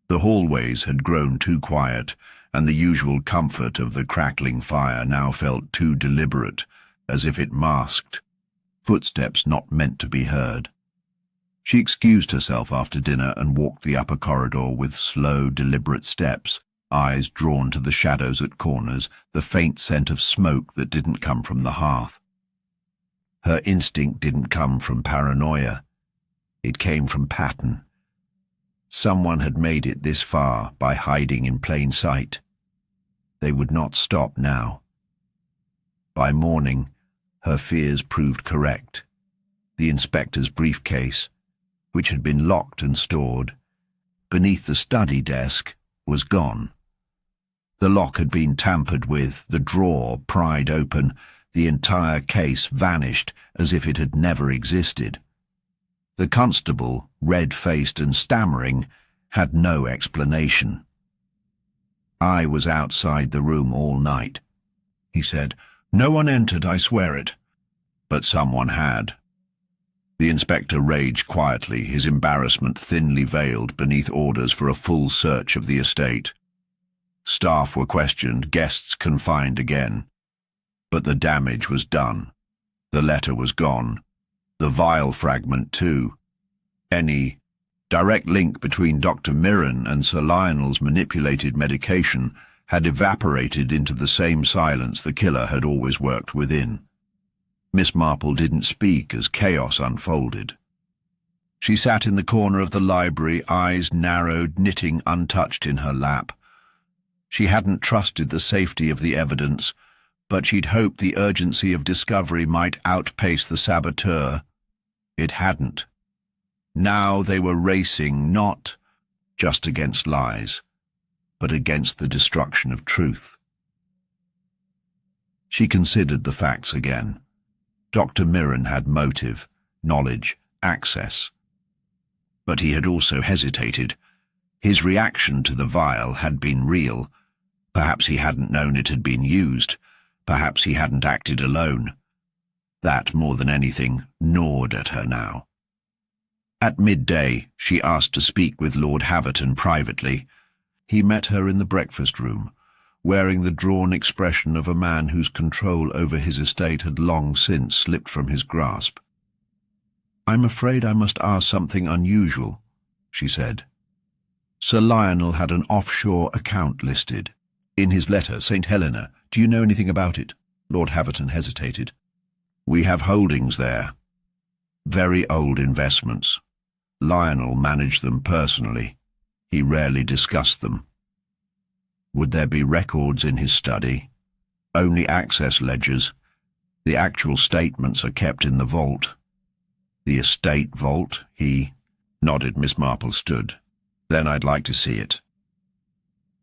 The hallways had grown too quiet, and the usual comfort of the crackling fire now felt too deliberate, as if it masked footsteps not meant to be heard. She excused herself after dinner and walked the upper corridor with slow, deliberate steps, eyes drawn to the shadows at corners, the faint scent of smoke that didn't come from the hearth. Her instinct didn't come from paranoia. It came from pattern. Someone had made it this far by hiding in plain sight. They would not stop now. By morning, her fears proved correct. The inspector's briefcase, which had been locked and stored beneath the study desk, was gone. The lock had been tampered with, the drawer pried open, the entire case vanished as if it had never existed. The constable, red-faced and stammering, had no explanation. "I was outside the room all night," he said. "No one entered, I swear it." But someone had. The inspector raged quietly, his embarrassment thinly veiled beneath orders for a full search of the estate. Staff were questioned, guests confined again. But the damage was done. The letter was gone. The vial fragment too. Any direct link between Dr. Mirren and Sir Lionel's manipulated medication had evaporated into the same silence the killer had always worked within. Miss Marple didn't speak as chaos unfolded. She sat in the corner of the library, eyes narrowed, knitting untouched in her lap. She hadn't trusted the safety of the evidence, but she'd hoped the urgency of discovery might outpace the saboteur. It hadn't. Now they were racing not just against lies, but against the destruction of truth. She considered the facts again. Dr. Mirren had motive, knowledge, access. But he had also hesitated. His reaction to the vial had been real. Perhaps he hadn't known it had been used. Perhaps he hadn't acted alone. That, more than anything, gnawed at her now. At midday, she asked to speak with Lord Havton privately. He met her in the breakfast room, wearing the drawn expression of a man whose control over his estate had long since slipped from his grasp. "I'm afraid I must ask something unusual," she said. "Sir Lionel had an offshore account listed. In his letter, St. Helena. Do you know anything about it?" Lord Havton hesitated. "We have holdings there. Very old investments. Lionel managed them personally. He rarely discussed them." "Would there be records in his study?" "Only access ledgers. The actual statements are kept in the vault." "The estate vault?" He nodded. Miss Marple stood. "Then I'd like to see it."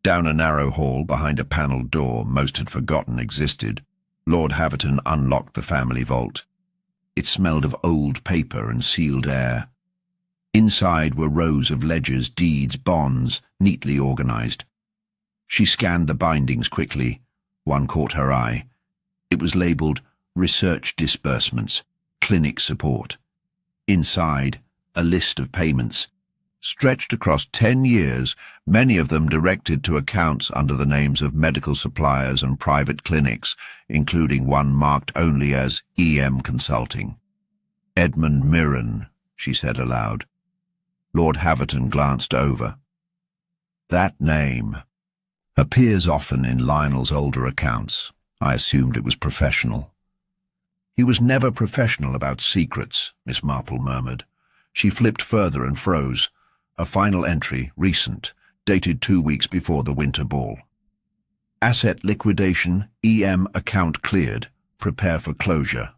Down a narrow hall behind a panelled door most had forgotten existed, Lord Havton unlocked the family vault. It smelled of old paper and sealed air. Inside were rows of ledgers, deeds, bonds, neatly organised. She scanned the bindings quickly. One caught her eye. It was labelled Research Disbursements, Clinic Support. Inside, a list of payments, stretched across 10 years, many of them directed to accounts under the names of medical suppliers and private clinics, including one marked only as EM Consulting. "Edmund Mirren," she said aloud. Lord Havton glanced over. "That name appears often in Lionel's older accounts. I assumed it was professional." "He was never professional about secrets," Miss Marple murmured. She flipped further and froze. A final entry, recent, dated 2 weeks before the winter ball. "Asset liquidation, EM account cleared. Prepare for closure."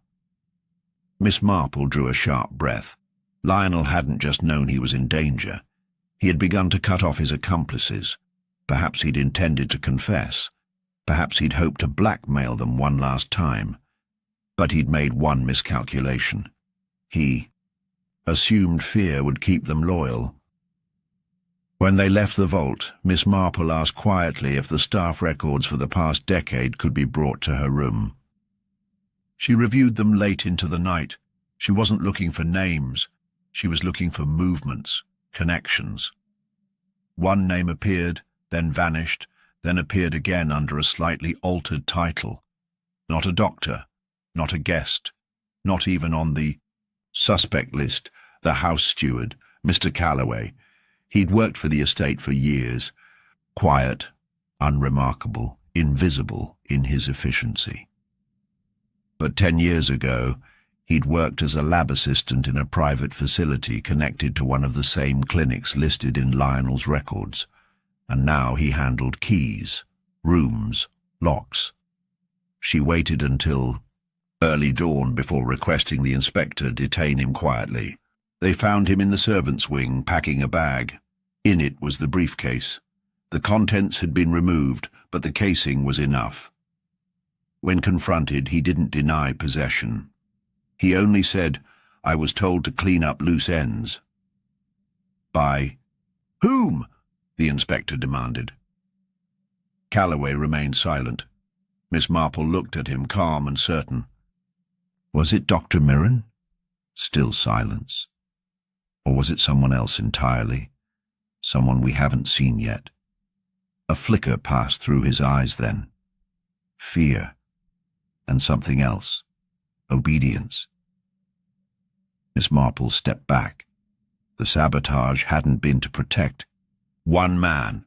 Miss Marple drew a sharp breath. Lionel hadn't just known he was in danger. He had begun to cut off his accomplices. Perhaps he'd intended to confess. Perhaps he'd hoped to blackmail them one last time. But he'd made one miscalculation. He assumed fear would keep them loyal. When they left the vault, Miss Marple asked quietly if the staff records for the past decade could be brought to her room. She reviewed them late into the night. She wasn't looking for names. She was looking for movements, connections. One name appeared, then vanished, then appeared again under a slightly altered title. Not a doctor, not a guest, not even on the suspect list, the house steward, Mr. Calloway. He'd worked for the estate for years, quiet, unremarkable, invisible in his efficiency. But 10 years ago, he'd worked as a lab assistant in a private facility connected to one of the same clinics listed in Lionel's records, and now he handled keys, rooms, locks. She waited until early dawn before requesting the inspector detain him quietly. They found him in the servants' wing, packing a bag. In it was the briefcase. The contents had been removed, but the casing was enough. When confronted, he didn't deny possession. He only said, "I was told to clean up loose ends." "By whom?" the inspector demanded. Calloway remained silent. Miss Marple looked at him, calm and certain. Was it Dr. Mirren? Still silence. Or was it someone else entirely? Someone we haven't seen yet? A flicker passed through his eyes then. Fear. And something else. Obedience. Miss Marple stepped back. The sabotage hadn't been to protect one man.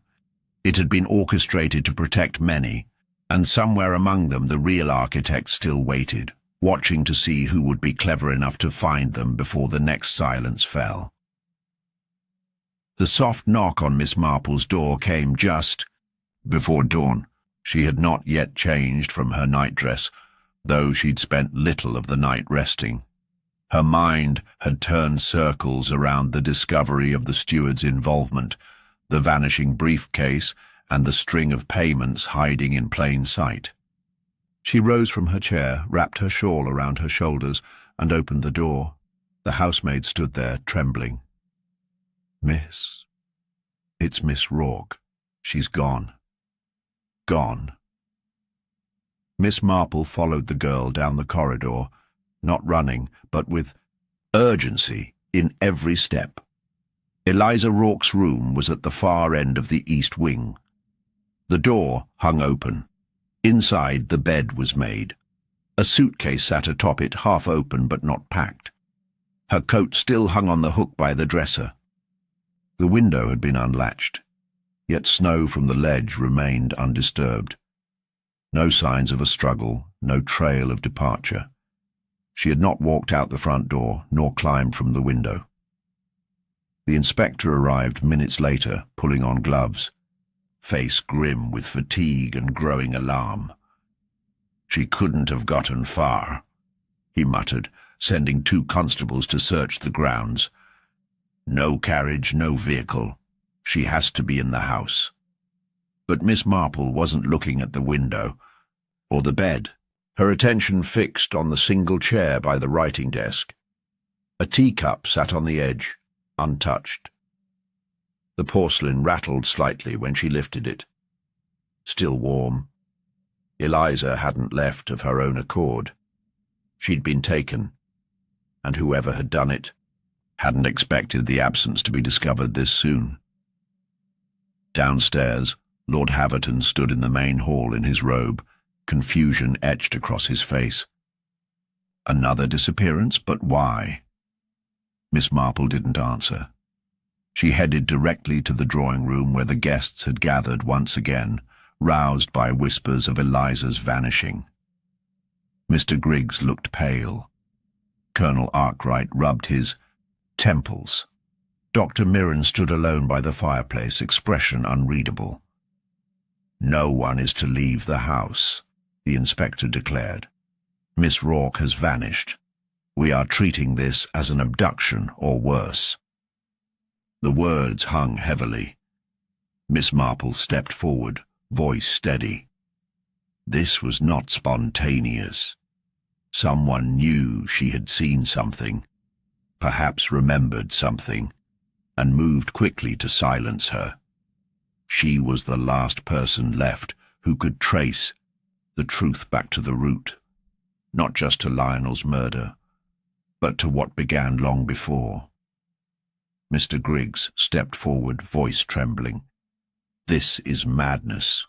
It had been orchestrated to protect many, and somewhere among them the real architect still waited, watching to see who would be clever enough to find them before the next silence fell. The soft knock on Miss Marple's door came just before dawn. She had not yet changed from her nightdress, though she'd spent little of the night resting. Her mind had turned circles around the discovery of the steward's involvement, the vanishing briefcase, and the string of payments hiding in plain sight. She rose from her chair, wrapped her shawl around her shoulders, and opened the door. The housemaid stood there, trembling. "Miss, it's Miss Rourke. She's gone. Gone." Miss Marple followed the girl down the corridor, not running, but with urgency in every step. Eliza Rourke's room was at the far end of the east wing. The door hung open. Inside, the bed was made. A suitcase sat atop it, half open but not packed. Her coat still hung on the hook by the dresser. The window had been unlatched, yet snow from the ledge remained undisturbed. No signs of a struggle, no trail of departure. She had not walked out the front door, nor climbed from the window. The inspector arrived minutes later, pulling on gloves, face grim with fatigue and growing alarm. "She couldn't have gotten far," he muttered, sending 2 constables to search the grounds. "No carriage, no vehicle. She has to be in the house." But Miss Marple wasn't looking at the window or the bed, her attention fixed on the single chair by the writing desk. A teacup sat on the edge, untouched. The porcelain rattled slightly when she lifted it. Still warm. Eliza hadn't left of her own accord. She'd been taken, and whoever had done it hadn't expected the absence to be discovered this soon. Downstairs, Lord Havton stood in the main hall in his robe, confusion etched across his face. Another disappearance, but why? Miss Marple didn't answer. She headed directly to the drawing room where the guests had gathered once again, roused by whispers of Eliza's vanishing. Mr. Griggs looked pale. Colonel Arkwright rubbed his temples. Dr. Mirren stood alone by the fireplace, expression unreadable. "No one is to leave the house," the inspector declared. "Miss Rourke has vanished. We are treating this as an abduction or worse." The words hung heavily. Miss Marple stepped forward, voice steady. This was not spontaneous. Someone knew she had seen something, perhaps remembered something, and moved quickly to silence her. She was the last person left who could trace the truth back to the root, not just to Lionel's murder, but to what began long before. Mr. Griggs stepped forward, voice trembling. "This is madness.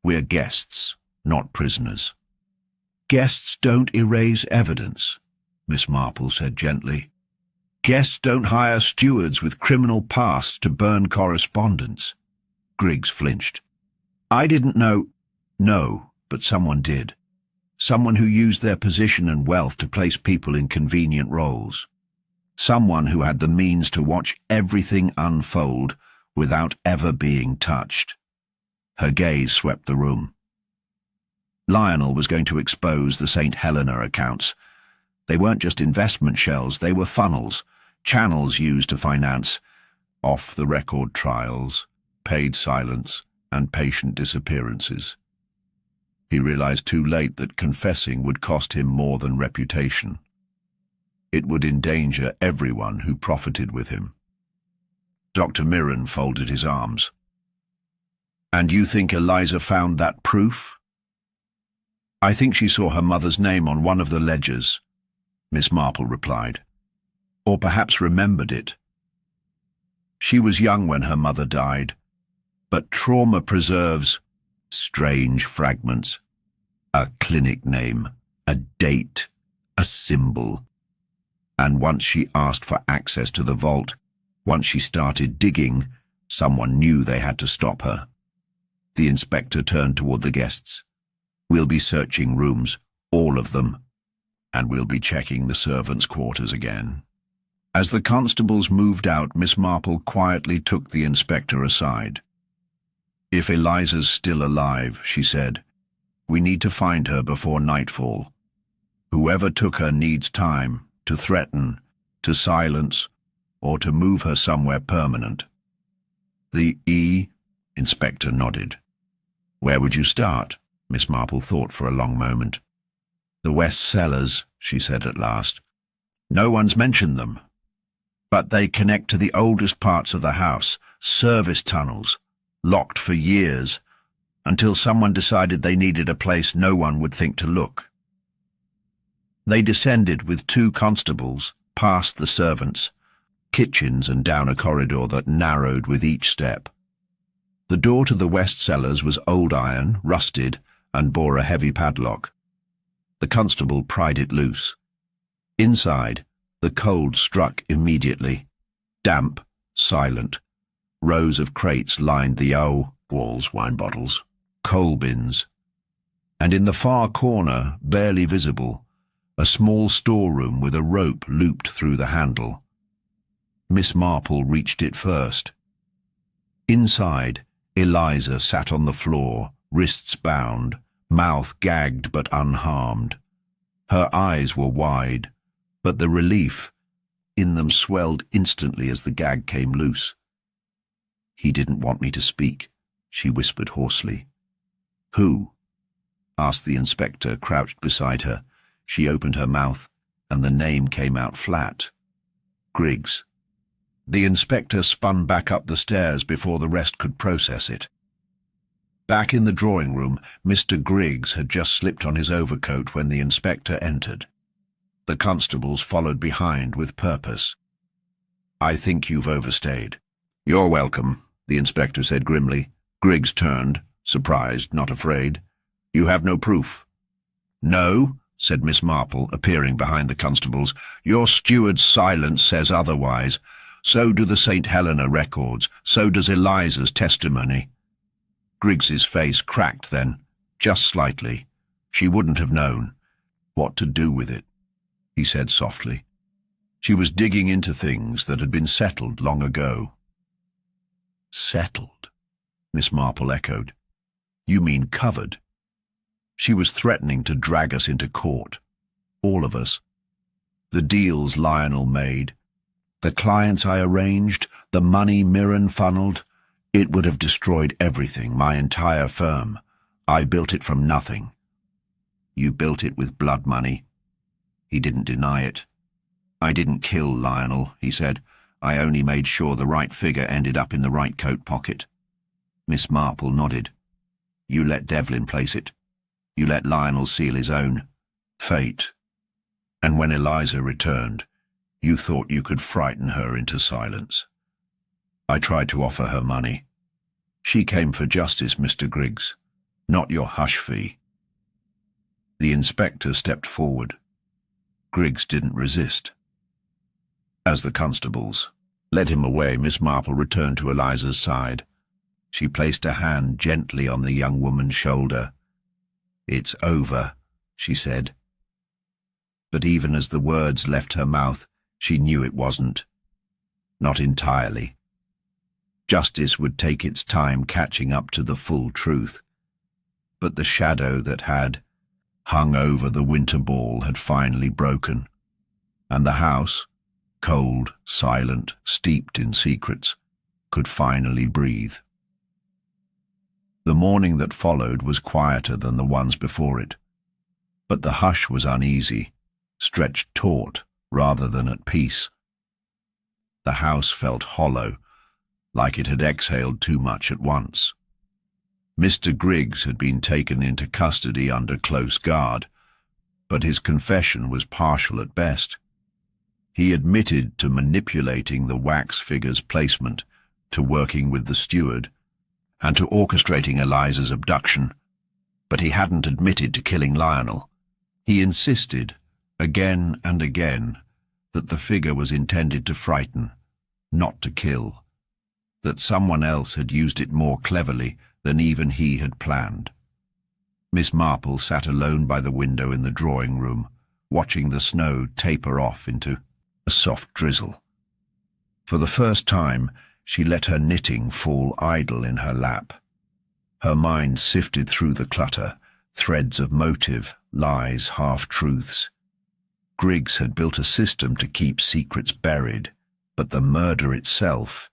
We're guests, not prisoners." "Guests don't erase evidence," Miss Marple said gently. "Guests don't hire stewards with criminal pasts to burn correspondence." Griggs flinched. "I didn't know—" "No, but someone did. Someone who used their position and wealth to place people in convenient roles. Someone who had the means to watch everything unfold without ever being touched." Her gaze swept the room. Lionel was going to expose the St. Helena accounts. They weren't just investment shells, they were funnels, channels used to finance off-the-record trials, paid silence, and patient disappearances. He realized too late that confessing would cost him more than reputation. It would endanger everyone who profited with him. Dr. Mirren folded his arms. "And you think Eliza found that proof?" "I think she saw her mother's name on one of the ledgers," Miss Marple replied. "Or perhaps remembered it. She was young when her mother died, but trauma preserves strange fragments. A clinic name, a date, a symbol. And once she asked for access to the vault, once she started digging, someone knew they had to stop her." The inspector turned toward the guests. "We'll be searching rooms, all of them, and we'll be checking the servants' quarters again." As the constables moved out, Miss Marple quietly took the inspector aside. "If Eliza's still alive," she said, "we need to find her before nightfall. Whoever took her needs time to threaten, to silence, or to move her somewhere permanent." "The Inspector nodded. "Where would you start?" Miss Marple thought for a long moment. "The West Cellars," she said at last. "No one's mentioned them. But they connect to the oldest parts of the house, service tunnels, locked for years, until someone decided they needed a place no one would think to look. They descended with 2 constables, past the servants, kitchens and down a corridor that narrowed with each step. The door to the West Cellars was old iron, rusted, and bore a heavy padlock. The constable pried it loose. Inside, the cold struck immediately. Damp, silent. Rows of crates lined the walls, wine bottles, coal bins. And in the far corner, barely visible, a small storeroom with a rope looped through the handle. Miss Marple reached it first. Inside, Eliza sat on the floor, wrists bound, mouth gagged but unharmed. Her eyes were wide, but the relief in them swelled instantly as the gag came loose. "He didn't want me to speak," she whispered hoarsely. "Who?" asked the inspector, crouched beside her. She opened her mouth, and the name came out flat. "Griggs." The inspector spun back up the stairs before the rest could process it. Back in the drawing room, Mr. Griggs had just slipped on his overcoat when the inspector entered. The constables followed behind with purpose. "I think you've overstayed." "You're welcome," the inspector said grimly. Griggs turned, surprised, not afraid. "You have no proof?" "No," said Miss Marple, appearing behind the constables. "Your steward's silence says otherwise. So do the St. Helena records. So does Eliza's testimony." Griggs's face cracked then, just slightly. She wouldn't have known what to do with it, he said softly. She was digging into things that had been settled long ago. "Settled?" Miss Marple echoed. "You mean covered?" She was threatening to drag us into court. All of us. The deals Lionel made, the clients I arranged, the money Mirren funneled. It would have destroyed everything, my entire firm. I built it from nothing. You built it with blood money. He didn't deny it. "I didn't kill Lionel," he said. I only made sure the right figure ended up in the right coat pocket." Miss Marple nodded. "You let Develin place it. You let Lionel seal his own fate. And when Eliza returned, you thought you could frighten her into silence. I tried to offer her money. She came for justice, Mr. Griggs, not your hush fee." The inspector stepped forward. Griggs didn't resist. As the constables led him away, Miss Marple returned to Eliza's side. She placed a hand gently on the young woman's shoulder. "It's over," she said. But even as the words left her mouth, she knew it wasn't. Not entirely. Justice would take its time catching up to the full truth. But the shadow that had hung over the winter ball had finally broken, and the house, cold, silent, steeped in secrets, could finally breathe. The morning that followed was quieter than the ones before it, but the hush was uneasy, stretched taut rather than at peace. The house felt hollow, like it had exhaled too much at once. Mr. Griggs had been taken into custody under close guard, but his confession was partial at best. He admitted to manipulating the wax figure's placement, to working with the steward, and to orchestrating Eliza's abduction, but he hadn't admitted to killing Lionel. He insisted, again and again, that the figure was intended to frighten, not to kill, that someone else had used it more cleverly than even he had planned. Miss Marple sat alone by the window in the drawing room, watching the snow taper off into a soft drizzle. For the first time, she let her knitting fall idle in her lap. Her mind sifted through the clutter, threads of motive, lies, half-truths. Griggs had built a system to keep secrets buried, but the murder itself,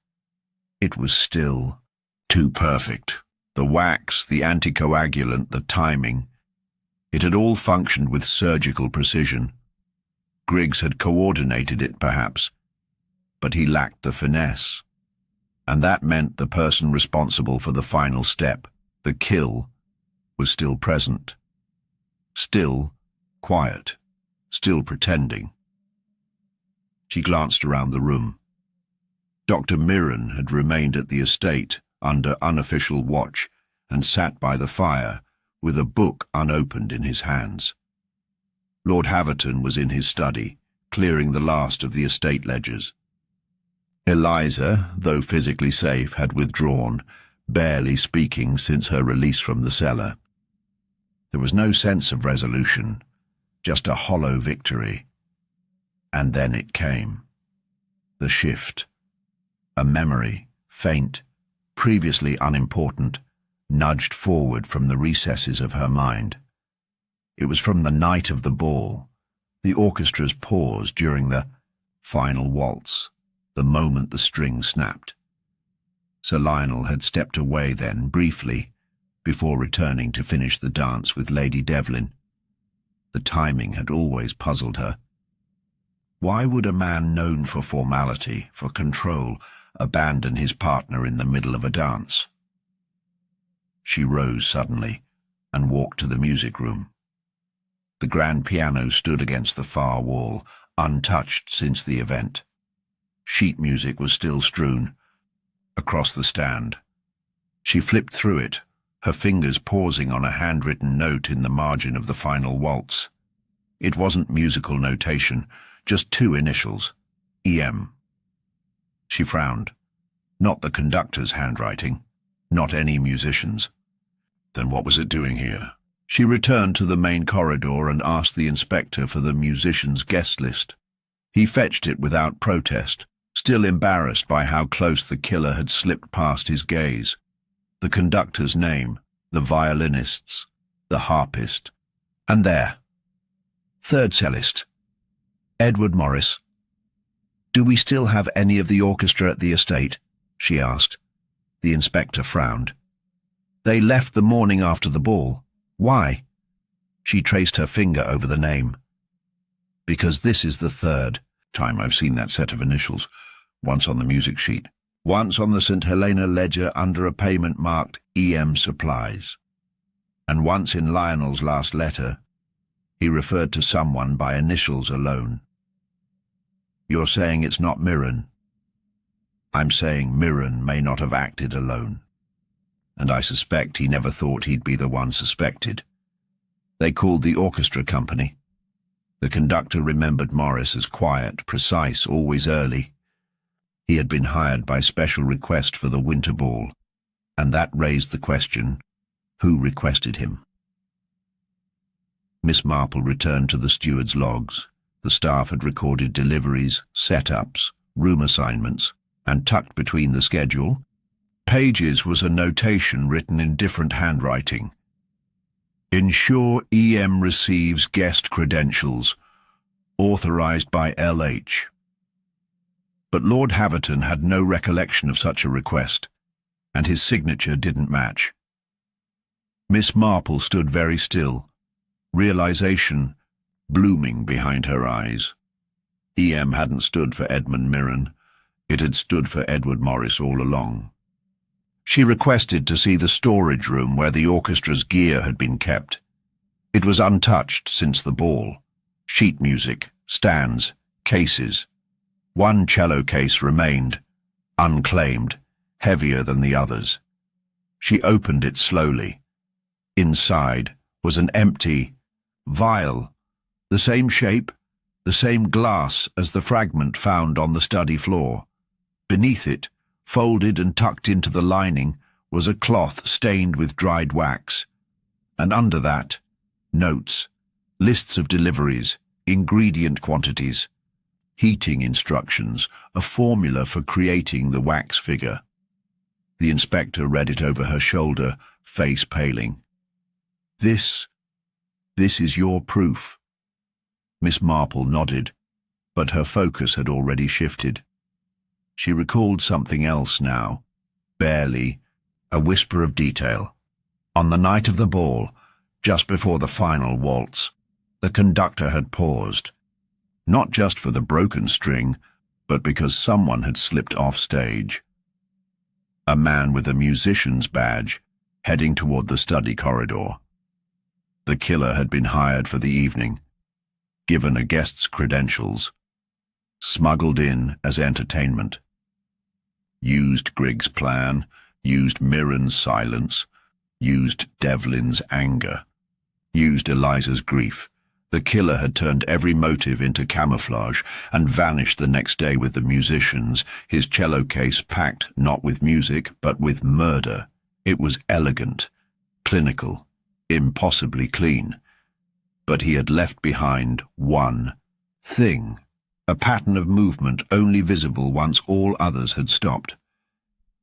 it was still too perfect. The wax, the anticoagulant, the timing, it had all functioned with surgical precision. Griggs had coordinated it, perhaps, but he lacked the finesse. And that meant the person responsible for the final step, the kill, was still present. Still quiet, still pretending. She glanced around the room. Dr. Mirren had remained at the estate under unofficial watch and sat by the fire with a book unopened in his hands. Lord Havton was in his study, clearing the last of the estate ledgers. Eliza, though physically safe, had withdrawn, barely speaking since her release from the cellar. There was no sense of resolution, just a hollow victory. And then it came. The shift. A memory, faint, previously unimportant, nudged forward from the recesses of her mind. It was from the night of the ball, the orchestra's pause during the final waltz, the moment the string snapped. Sir Lionel had stepped away then, briefly, before returning to finish the dance with Lady Develin. The timing had always puzzled her. Why would a man known for formality, for control, abandon his partner in the middle of a dance? She rose suddenly and walked to the music room. The grand piano stood against the far wall, untouched since the event. Sheet music was still strewn across the stand. She flipped through it, her fingers pausing on a handwritten note in the margin of the final waltz. It wasn't musical notation, just two initials, EM. She frowned. Not the conductor's handwriting, not any musician's. Then what was it doing here? She returned to the main corridor and asked the inspector for the musician's guest list. He fetched it without protest, still embarrassed by how close the killer had slipped past his gaze. The conductor's name, the violinist's, the harpist, and there, third cellist, Edward Morris. "Do we still have any of the orchestra at the estate?" she asked. The inspector frowned. "They left the morning after the ball. Why?" She traced her finger over the name. "Because this is the third time I've seen that set of initials. once on the music sheet, once on the St. Helena ledger under a payment marked EM Supplies, and once in Lionel's last letter, he referred to someone by initials alone. You're saying it's not Mirren? I'm saying Mirren may not have acted alone, and I suspect he never thought he'd be the one suspected. They called the orchestra company. The conductor remembered Morris as quiet, precise, always early. He had been hired by special request for the winter ball, and that raised the question, who requested him? Miss Marple returned to the steward's logs. The staff had recorded deliveries, set-ups, room assignments, and tucked between the schedule, pages was a notation written in different handwriting. Ensure EM receives guest credentials, authorized by LH. But Lord Havton had no recollection of such a request, and his signature didn't match. Miss Marple stood very still, realization blooming behind her eyes. EM hadn't stood for Edmund Mirren, it had stood for Edward Morris all along. She requested to see the storage room where the orchestra's gear had been kept. It was untouched since the ball. Sheet music, stands, cases. One cello case remained, unclaimed, heavier than the others. She opened it slowly. Inside was an empty vial, the same shape, the same glass as the fragment found on the study floor. Beneath it, folded and tucked into the lining, was a cloth stained with dried wax, and under that, notes, lists of deliveries, ingredient quantities, heating instructions, a formula for creating the wax figure. The inspector read it over her shoulder, face paling. This is your proof." Miss Marple nodded, but her focus had already shifted. She recalled something else now, barely, a whisper of detail. On the night of the ball, just before the final waltz, the conductor had paused, not just for the broken string, but because someone had slipped off stage. A man with a musician's badge, heading toward the study corridor. The killer had been hired for the evening, given a guest's credentials, smuggled in as entertainment. Used Griggs' plan, used Mirren's silence, used Develin's anger, used Eliza's grief. The killer had turned every motive into camouflage and vanished the next day with the musicians, his cello case packed not with music but with murder. It was elegant, clinical, impossibly clean. But he had left behind one thing. A pattern of movement only visible once all others had stopped.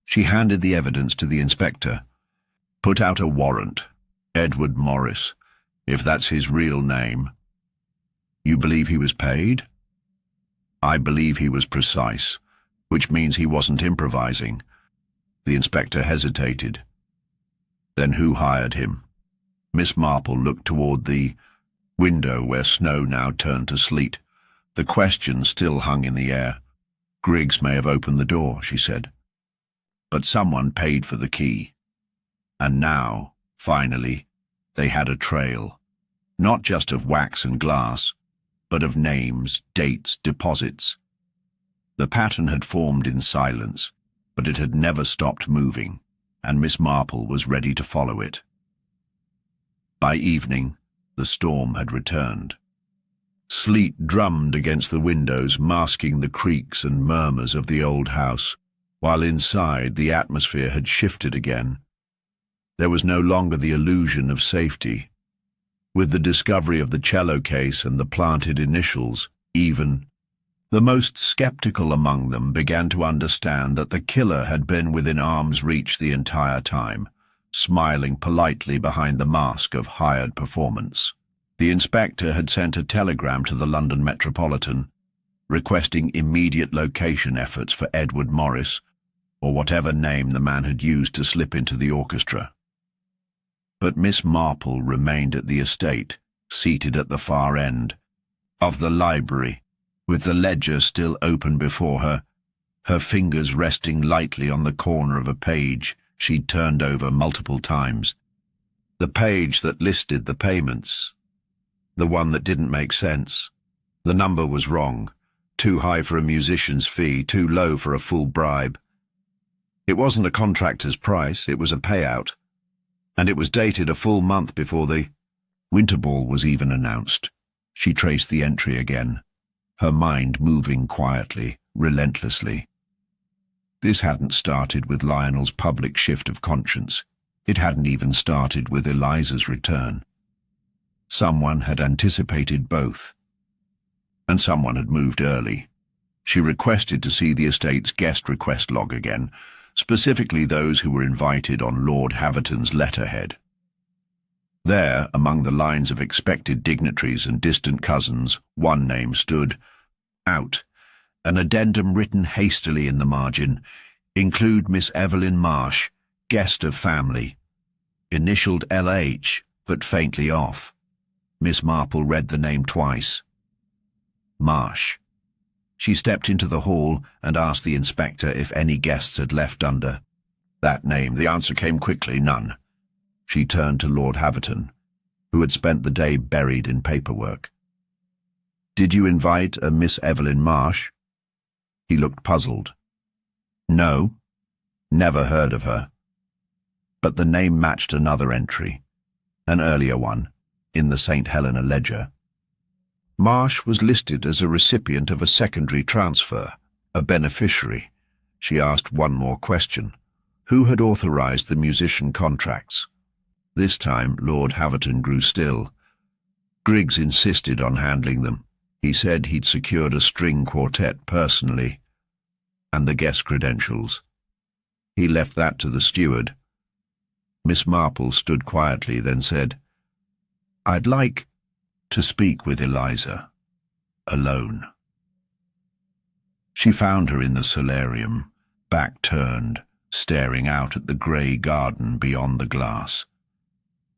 She handed the evidence to the inspector. "Put out a warrant. Edward Morris, if that's his real name." "You believe he was paid?" "I believe he was precise, which means he wasn't improvising." The inspector hesitated. "Then who hired him?" Miss Marple looked toward the window where snow now turned to sleet. The question still hung in the air. "Griggs may have opened the door," she said. "But someone paid for the key." And now, finally, they had a trail, not just of wax and glass, but of names, dates, deposits. The pattern had formed in silence, but it had never stopped moving, and Miss Marple was ready to follow it. By evening, the storm had returned. Sleet drummed against the windows, masking the creaks and murmurs of the old house, while inside the atmosphere had shifted again. There was no longer the illusion of safety. With the discovery of the cello case and the planted initials, even, the most skeptical among them began to understand that the killer had been within arm's reach the entire time, smiling politely behind the mask of hired performance. The inspector had sent a telegram to the London Metropolitan, requesting immediate location efforts for Edward Morris, or whatever name the man had used to slip into the orchestra. But Miss Marple remained at the estate, seated at the far end of the library, with the ledger still open before her, her fingers resting lightly on the corner of a page she'd turned over multiple times. The page that listed the payments. The one that didn't make sense. The number was wrong. Too high for a musician's fee, too low for a full bribe. It wasn't a contractor's price, it was a payout. And it was dated a full month before the winter ball was even announced. She traced the entry again, her mind moving quietly, relentlessly. This hadn't started with Lionel's public shift of conscience. It hadn't even started with Eliza's return. Someone had anticipated both. And someone had moved early. She requested to see the estate's guest request log again, specifically those who were invited on Lord Havton's letterhead. There, among the lines of expected dignitaries and distant cousins, one name stood out, an addendum written hastily in the margin, include Miss Evelyn Marsh, guest of family. Initialed LH, but faintly off. Miss Marple read the name twice. Marsh. She stepped into the hall and asked the inspector if any guests had left under that name. The answer came quickly, none. She turned to Lord Havton, who had spent the day buried in paperwork. Did you invite a Miss Evelyn Marsh? He looked puzzled. No, never heard of her. But the name matched another entry, an earlier one, in the St. Helena ledger. Marsh was listed as a recipient of a secondary transfer, a beneficiary. She asked one more question. Who had authorized the musician contracts? This time Lord Havton grew still. Griggs insisted on handling them. He said he'd secured a string quartet personally, and the guest credentials. He left that to the steward. Miss Marple stood quietly, then said, I'd like to speak with Eliza, alone. She found her in the solarium, back turned, staring out at the grey garden beyond the glass.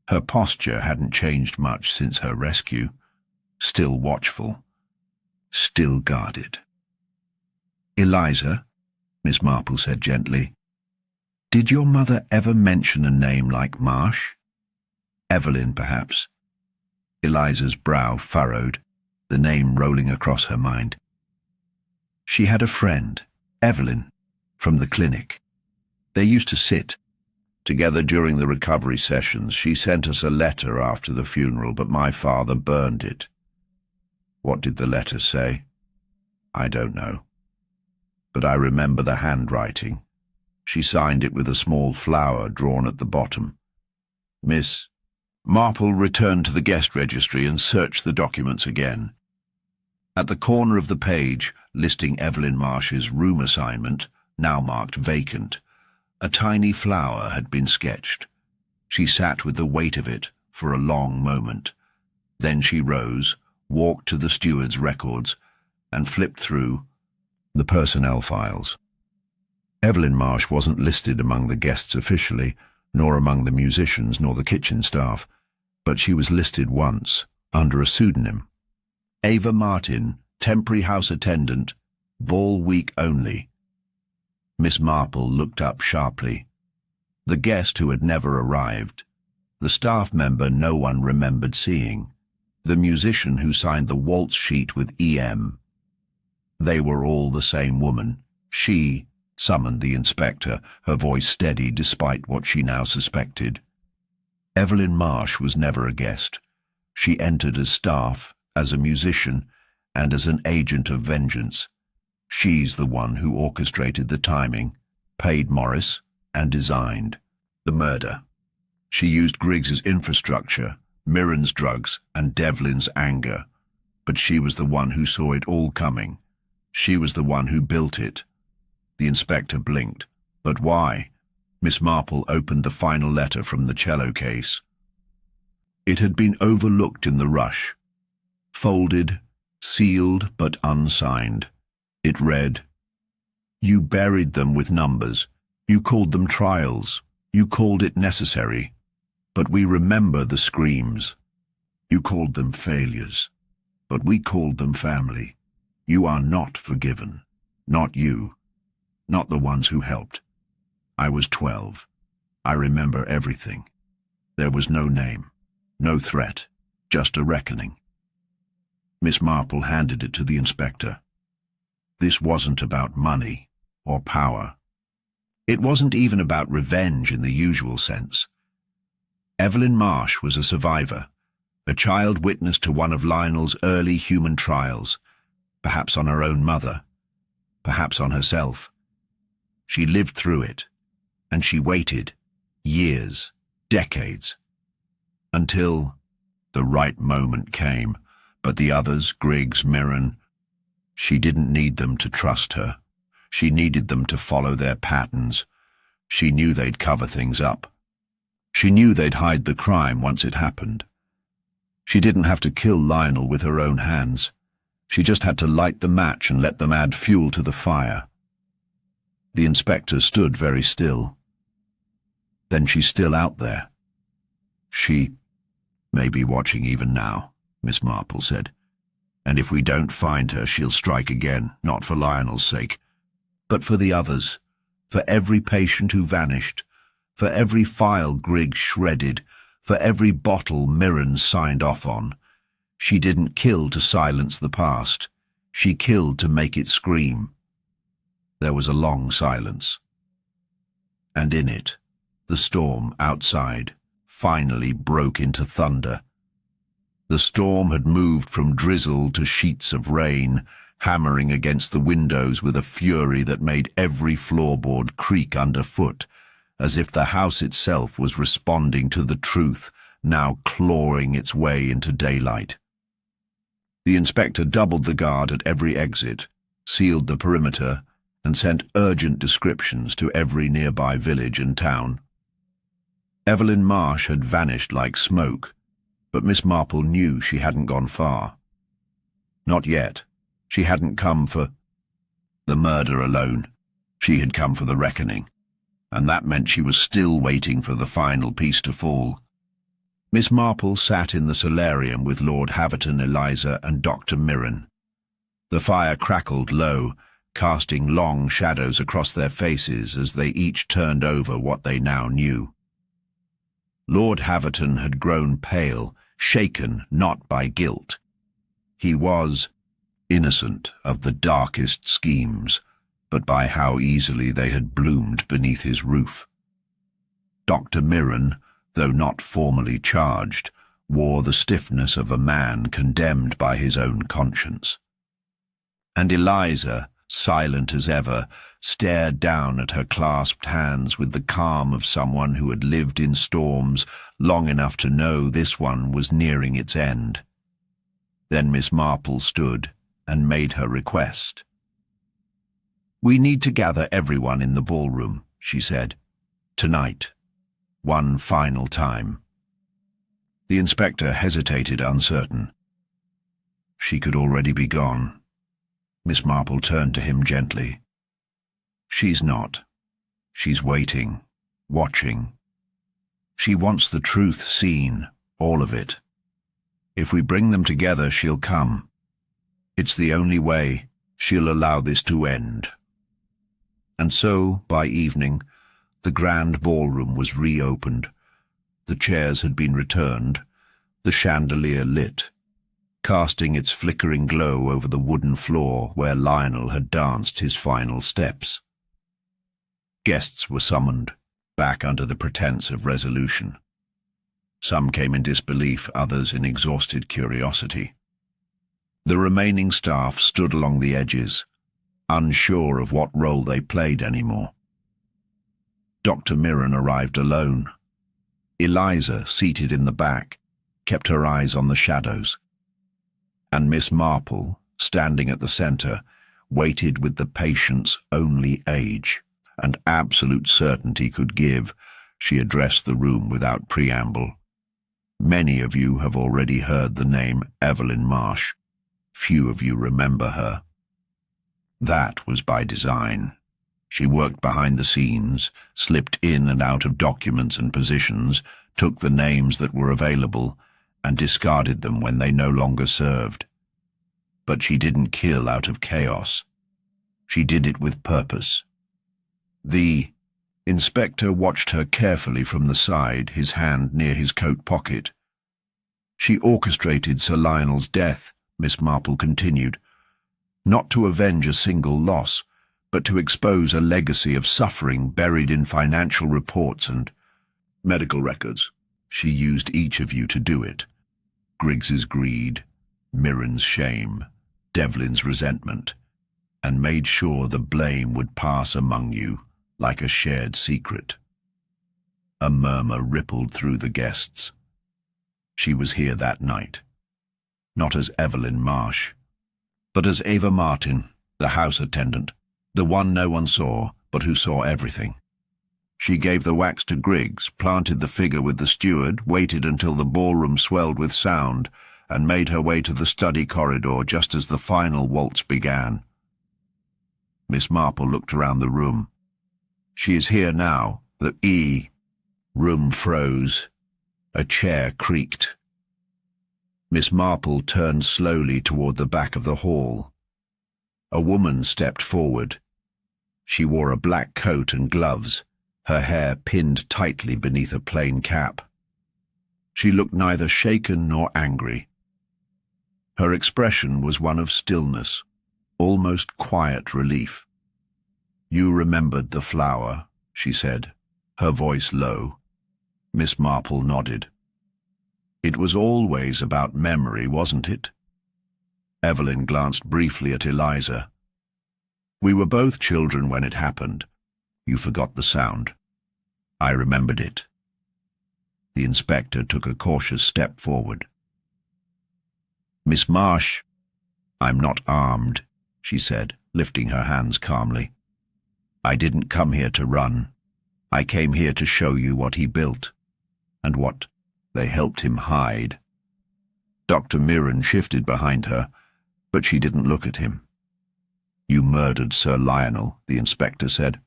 Her posture hadn't changed much since her rescue, still watchful, still guarded. Eliza, Miss Marple said gently, did your mother ever mention a name like Marsh? Evelyn, perhaps? Eliza's brow furrowed, the name rolling across her mind. She had a friend, Evelyn, from the clinic. They used to sit together during the recovery sessions. She sent us a letter after the funeral, but my father burned it. What did the letter say? I don't know. But I remember the handwriting. She signed it with a small flower drawn at the bottom. Miss Marple returned to the guest registry and searched the documents again. At the corner of the page, listing Evelyn Marsh's room assignment, now marked vacant, a tiny flower had been sketched. She sat with the weight of it for a long moment. Then she rose, walked to the steward's records, and flipped through the personnel files. Evelyn Marsh wasn't listed among the guests officially, nor among the musicians, nor the kitchen staff, but she was listed once, under a pseudonym. Ava Martin, temporary house attendant, ball week only. Miss Marple looked up sharply. The guest who had never arrived. The staff member no one remembered seeing. The musician who signed the waltz sheet with EM. They were all the same woman. She summoned the inspector, her voice steady despite what she now suspected. Evelyn Marsh was never a guest. She entered as staff, as a musician, and as an agent of vengeance. She's the one who orchestrated the timing, paid Morris, and designed the murder. She used Griggs's infrastructure, Mirren's drugs, and Develin's anger. But she was the one who saw it all coming. She was the one who built it. The inspector blinked. But why? Miss Marple opened the final letter from the cello case. It had been overlooked in the rush. Folded, sealed but unsigned. It read, You buried them with numbers. You called them trials. You called it necessary. But we remember the screams. You called them failures. But we called them family. You are not forgiven. Not you. not the ones who helped. I was 12. I remember everything. There was no name, no threat, just a reckoning. Miss Marple handed it to the inspector. This wasn't about money or power. It wasn't even about revenge in the usual sense. Evelyn Marsh was a survivor, a child witness to one of Lionel's early human trials, perhaps on her own mother, perhaps on herself. She lived through it, and she waited, years, decades, until the right moment came. But the others, Griggs, Mirren, she didn't need them to trust her. She needed them to follow their patterns. She knew they'd cover things up. She knew they'd hide the crime once it happened. She didn't have to kill Lionel with her own hands. She just had to light the match and let them add fuel to the fire. The inspector stood very still. Then she's still out there. She may be watching even now, Miss Marple said. And if we don't find her, she'll strike again, not for Lionel's sake, but for the others, for every patient who vanished, for every file Griggs shredded, for every bottle Mirren signed off on. She didn't kill to silence the past. She killed to make it scream. There was a long silence. And in it, the storm outside finally broke into thunder. The storm had moved from drizzle to sheets of rain, hammering against the windows with a fury that made every floorboard creak underfoot, as if the house itself was responding to the truth, now clawing its way into daylight. The inspector doubled the guard at every exit, sealed the perimeter, and sent urgent descriptions to every nearby village and town. Evelyn Marsh had vanished like smoke, but Miss Marple knew she hadn't gone far. Not yet. She hadn't come for the murder alone. She had come for the reckoning, and that meant she was still waiting for the final piece to fall. Miss Marple sat in the solarium with Lord Havton, Eliza, and Dr. Mirren. The fire crackled low, casting long shadows across their faces as they each turned over what they now knew. Lord Havton had grown pale, shaken not by guilt. He was innocent of the darkest schemes, but by how easily they had bloomed beneath his roof. Dr. Mirren, though not formally charged, wore the stiffness of a man condemned by his own conscience. And Eliza, silent as ever, stared down at her clasped hands with the calm of someone who had lived in storms long enough to know this one was nearing its end. Then Miss Marple stood and made her request. "We need to gather everyone in the ballroom," she said. "Tonight. One final time." The inspector hesitated, uncertain. She could already be gone. Miss Marple turned to him gently. "She's not. She's waiting, watching. She wants the truth seen, all of it. If we bring them together, she'll come. It's the only way she'll allow this to end." And so, by evening, the grand ballroom was reopened. The chairs had been returned, the chandelier lit, casting its flickering glow over the wooden floor where Lionel had danced his final steps. Guests were summoned, back under the pretense of resolution. Some came in disbelief, others in exhausted curiosity. The remaining staff stood along the edges, unsure of what role they played anymore. Dr. Mirren arrived alone. Eliza, seated in the back, kept her eyes on the shadows. And Miss Marple, standing at the centre, waited with the patience only age and absolute certainty could give. She addressed the room without preamble. "Many of you have already heard the name Evelyn Marsh. Few of you remember her. That was by design. She worked behind the scenes, slipped in and out of documents and positions, took the names that were available, and discarded them when they no longer served. But she didn't kill out of chaos. She did it with purpose, The inspector watched her carefully from the side, his hand near his coat pocket. She orchestrated Sir Lionel's death, Miss Marple continued, not to avenge a single loss, but to expose a legacy of suffering buried in financial reports and medical records. She used each of you to do it. Griggs's greed, Mirren's shame, Develin's resentment, and made sure the blame would pass among you like a shared secret. A murmur rippled through the guests. She was here that night, not as Evelyn Marsh, but as Ava Martin, the house attendant, the one no one saw, but who saw everything. She gave the wax to Griggs, planted the figure with the steward, waited until the ballroom swelled with sound, and made her way to the study corridor just as the final waltz began. Miss Marple looked around the room. She is here now. The room froze. A chair creaked. Miss Marple turned slowly toward the back of the hall. A woman stepped forward. She wore a black coat and gloves, her hair pinned tightly beneath a plain cap. She looked neither shaken nor angry. Her expression was one of stillness, almost quiet relief. "You remembered the flower," she said, her voice low. Miss Marple nodded. "It was always about memory, wasn't it?" Evelyn glanced briefly at Eliza. "We were both children when it happened. You forgot the sound. I remembered it." The inspector took a cautious step forward. "Miss Marsh, I'm not armed," she said, lifting her hands calmly. "I didn't come here to run. I came here to show you what he built, and what they helped him hide." Dr. Mirren shifted behind her, but she didn't look at him. "You murdered Sir Lionel," the inspector said.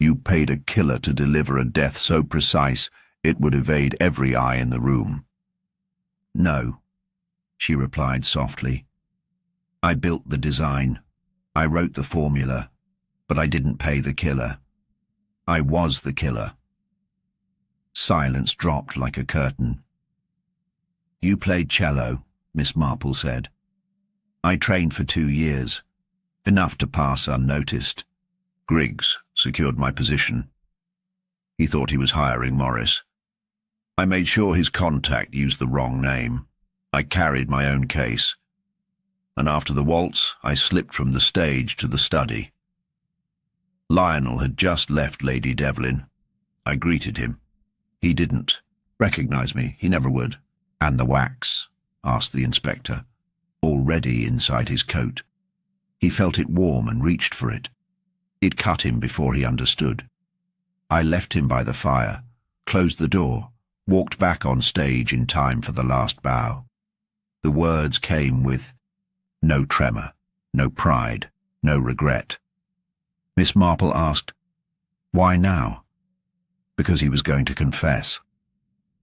"You paid a killer to deliver a death so precise it would evade every eye in the room." "No," she replied softly. "I built the design. I wrote the formula, but I didn't pay the killer. I was the killer." Silence dropped like a curtain. "You played cello," Miss Marple said. "I trained for 2 years, enough to pass unnoticed. Griggs secured my position. He thought he was hiring Morris. I made sure his contact used the wrong name. I carried my own case. And after the waltz, I slipped from the stage to the study. Lionel had just left Lady Develin. I greeted him. He didn't recognize me. He never would. "And the wax?" asked the inspector, already inside his coat. He felt it warm and reached for it. It cut him before he understood. I left him by the fire, closed the door, walked back on stage in time for the last bow. The words came with no tremor, no pride, no regret. Miss Marple asked, "Why now?" Because he was going to confess.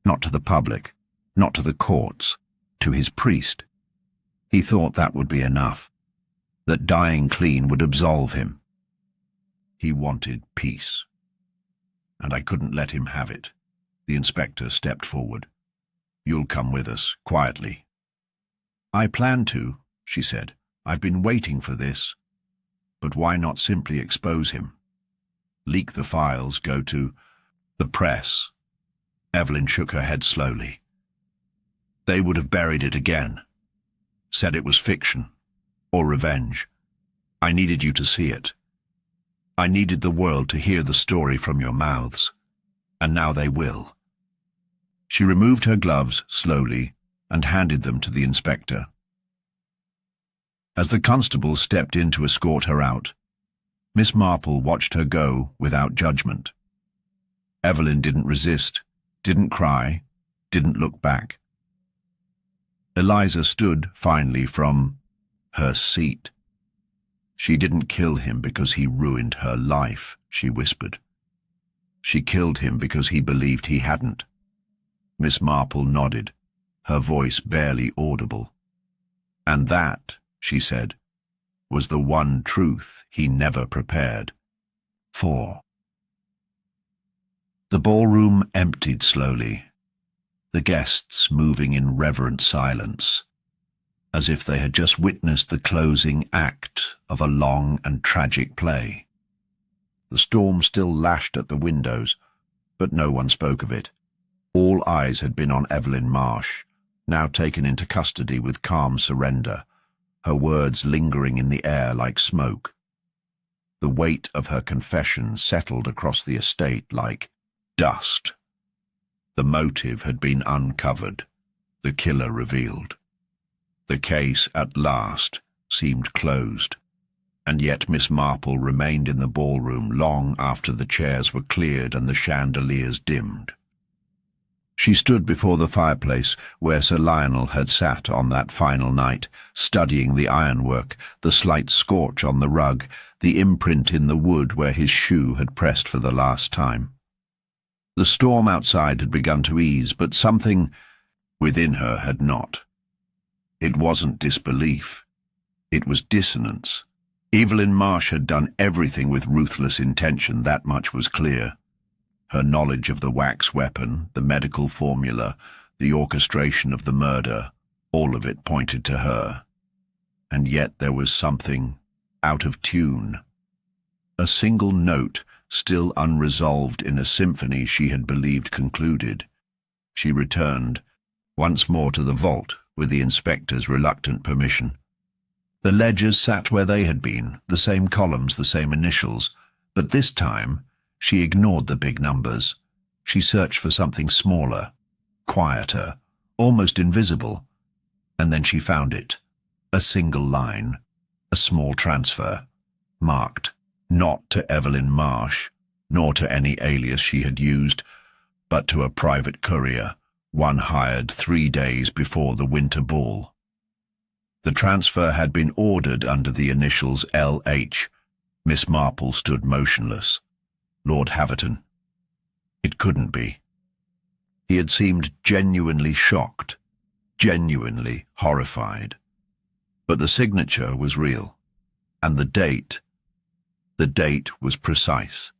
Not to the public, not to the courts, to his priest. He thought that would be enough, that dying clean would absolve him. He wanted peace. And I couldn't let him have it. The inspector stepped forward. "You'll come with us, quietly." "I plan to," she said. "I've been waiting for this. But why not simply expose him? Leak the files, go to the press." Evelyn shook her head slowly. "They would have buried it again. Said it was fiction, or revenge. I needed you to see it. I needed the world to hear the story from your mouths, and now they will." She removed her gloves slowly and handed them to the inspector. As the constable stepped in to escort her out, Miss Marple watched her go without judgment. Evelyn didn't resist, didn't cry, didn't look back. Eliza stood finally from her seat. "She didn't kill him because he ruined her life," she whispered. "She killed him because he believed he hadn't." Miss Marple nodded, her voice barely audible. "And that," she said, "was the one truth he never prepared for." The ballroom emptied slowly, the guests moving in reverent silence, as if they had just witnessed the closing act of a long and tragic play. The storm still lashed at the windows, but no one spoke of it. All eyes had been on Evelyn Marsh, now taken into custody with calm surrender, her words lingering in the air like smoke. The weight of her confession settled across the estate like dust. The motive had been uncovered, the killer revealed. The case, at last, seemed closed, and yet Miss Marple remained in the ballroom long after the chairs were cleared and the chandeliers dimmed. She stood before the fireplace where Sir Lionel had sat on that final night, studying the ironwork, the slight scorch on the rug, the imprint in the wood where his shoe had pressed for the last time. The storm outside had begun to ease, but something within her had not. It wasn't disbelief. It was dissonance. Evelyn Marsh had done everything with ruthless intention, that much was clear. Her knowledge of the wax weapon, the medical formula, the orchestration of the murder, all of it pointed to her. And yet there was something out of tune. A single note, still unresolved in a symphony she had believed concluded. She returned, once more to the vault, with the inspector's reluctant permission. The ledgers sat where they had been, the same columns, the same initials, but this time she ignored the big numbers. She searched for something smaller, quieter, almost invisible, and then she found it. A single line, a small transfer, marked not to Evelyn Marsh, nor to any alias she had used, but to a private courier, one hired 3 days before the winter ball. The transfer had been ordered under the initials L.H. Miss Marple stood motionless. Lord Havton. It couldn't be. He had seemed genuinely shocked, genuinely horrified. But the signature was real, and the date was precise.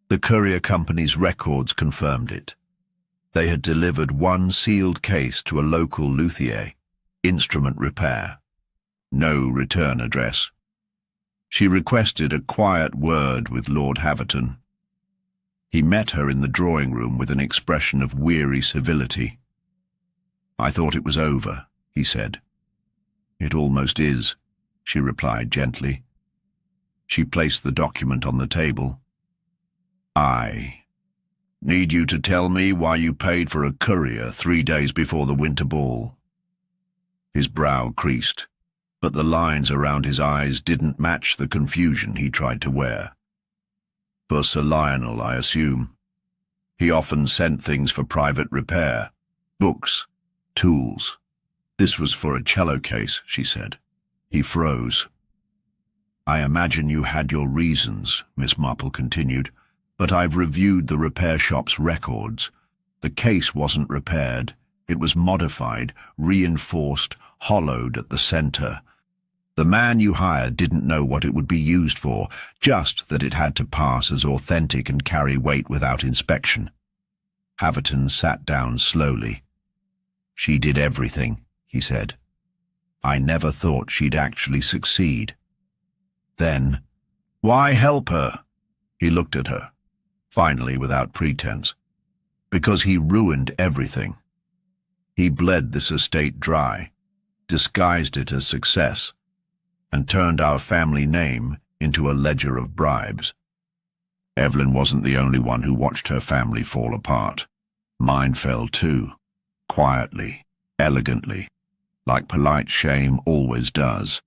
The courier company's records confirmed it. They had delivered one sealed case to a local luthier, instrument repair. No return address. She requested a quiet word with Lord Havton. He met her in the drawing room with an expression of weary civility. "I thought it was over," he said. "It almost is," she replied gently. She placed the document on the table. "I need you to tell me why you paid for a courier 3 days before the winter ball." His brow creased, but the lines around his eyes didn't match the confusion he tried to wear. "For Sir Lionel, I assume. He often sent things for private repair, books, tools. This was for a cello case," she said. He froze. "I imagine you had your reasons," Miss Marple continued, "but I've reviewed the repair shop's records. The case wasn't repaired. It was modified, reinforced, hollowed at the center. The man you hired didn't know what it would be used for, just that it had to pass as authentic and carry weight without inspection." Havton sat down slowly. "She did everything," he said. "I never thought she'd actually succeed." Then, "Why help her?" He looked at her, finally without pretense. "Because he ruined everything. He bled this estate dry, disguised it as success, and turned our family name into a ledger of bribes. Evelyn wasn't the only one who watched her family fall apart. Mine fell too, quietly, elegantly, like polite shame always does."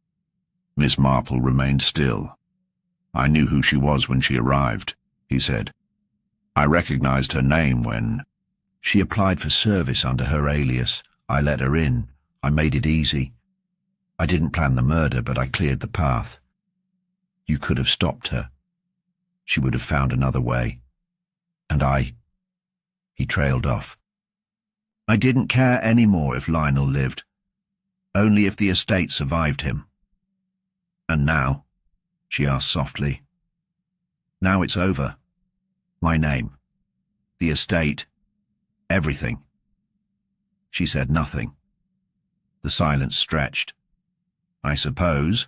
Miss Marple remained still. "I knew who she was when she arrived," he said. "I recognized her name when she applied for service under her alias. I let her in. I made it easy. I didn't plan the murder, but I cleared the path. You could have stopped her. She would have found another way. And He trailed off. "I didn't care any more if Lionel lived. Only if the estate survived him." "And now?" she asked softly. "Now it's over. My name. the estate, everything. She said nothing. The silence stretched. "I suppose,"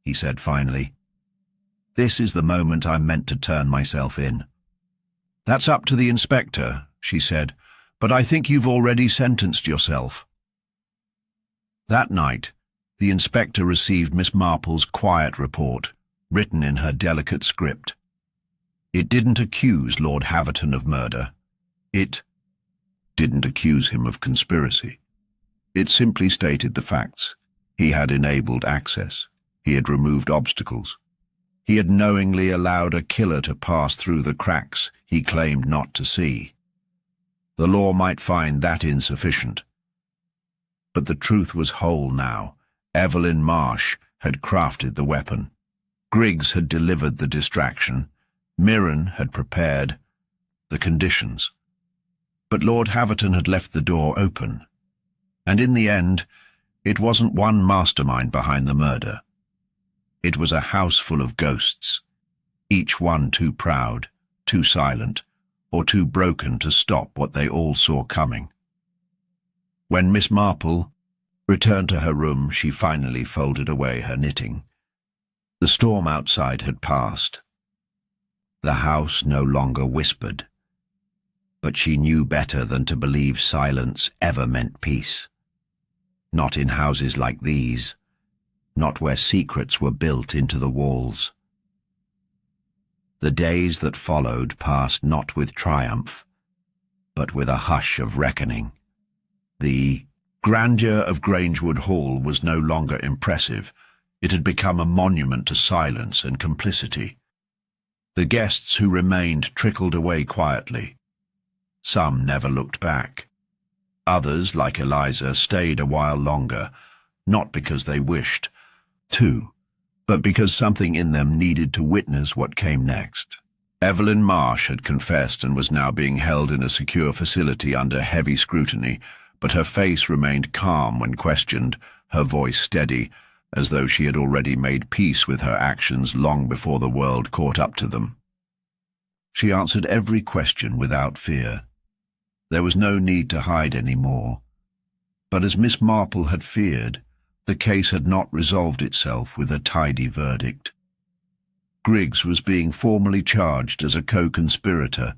he said finally, "this is the moment I'm meant to turn myself in." "That's up to the inspector," she said, "but I think you've already sentenced yourself." That night, the inspector received Miss Marple's quiet report, written in her delicate script. It didn't accuse Lord Havton of murder. It didn't accuse him of conspiracy. It simply stated the facts. He had enabled access. He had removed obstacles. He had knowingly allowed a killer to pass through the cracks he claimed not to see. The law might find that insufficient. But the truth was whole now. Evelyn Marsh had crafted the weapon. Griggs had delivered the distraction. Mirren had prepared the conditions. But Lord Havton had left the door open. And in the end, it wasn't one mastermind behind the murder. It was a house full of ghosts, each one too proud, too silent, or too broken to stop what they all saw coming. When Miss Marple returned to her room, she finally folded away her knitting. The storm outside had passed. The house no longer whispered. But she knew better than to believe silence ever meant peace. Not in houses like these, not where secrets were built into the walls. The days that followed passed not with triumph, but with a hush of reckoning. The grandeur of Grangewood Hall was no longer impressive. It had become a monument to silence and complicity. The guests who remained trickled away quietly. Some never looked back. Others, like Eliza, stayed a while longer, not because they wished to, but because something in them needed to witness what came next. Evelyn Marsh had confessed and was now being held in a secure facility under heavy scrutiny, but her face remained calm when questioned, her voice steady, as though she had already made peace with her actions long before the world caught up to them. She answered every question without fear. There was no need to hide any more. But as Miss Marple had feared, the case had not resolved itself with a tidy verdict. Griggs was being formally charged as a co-conspirator,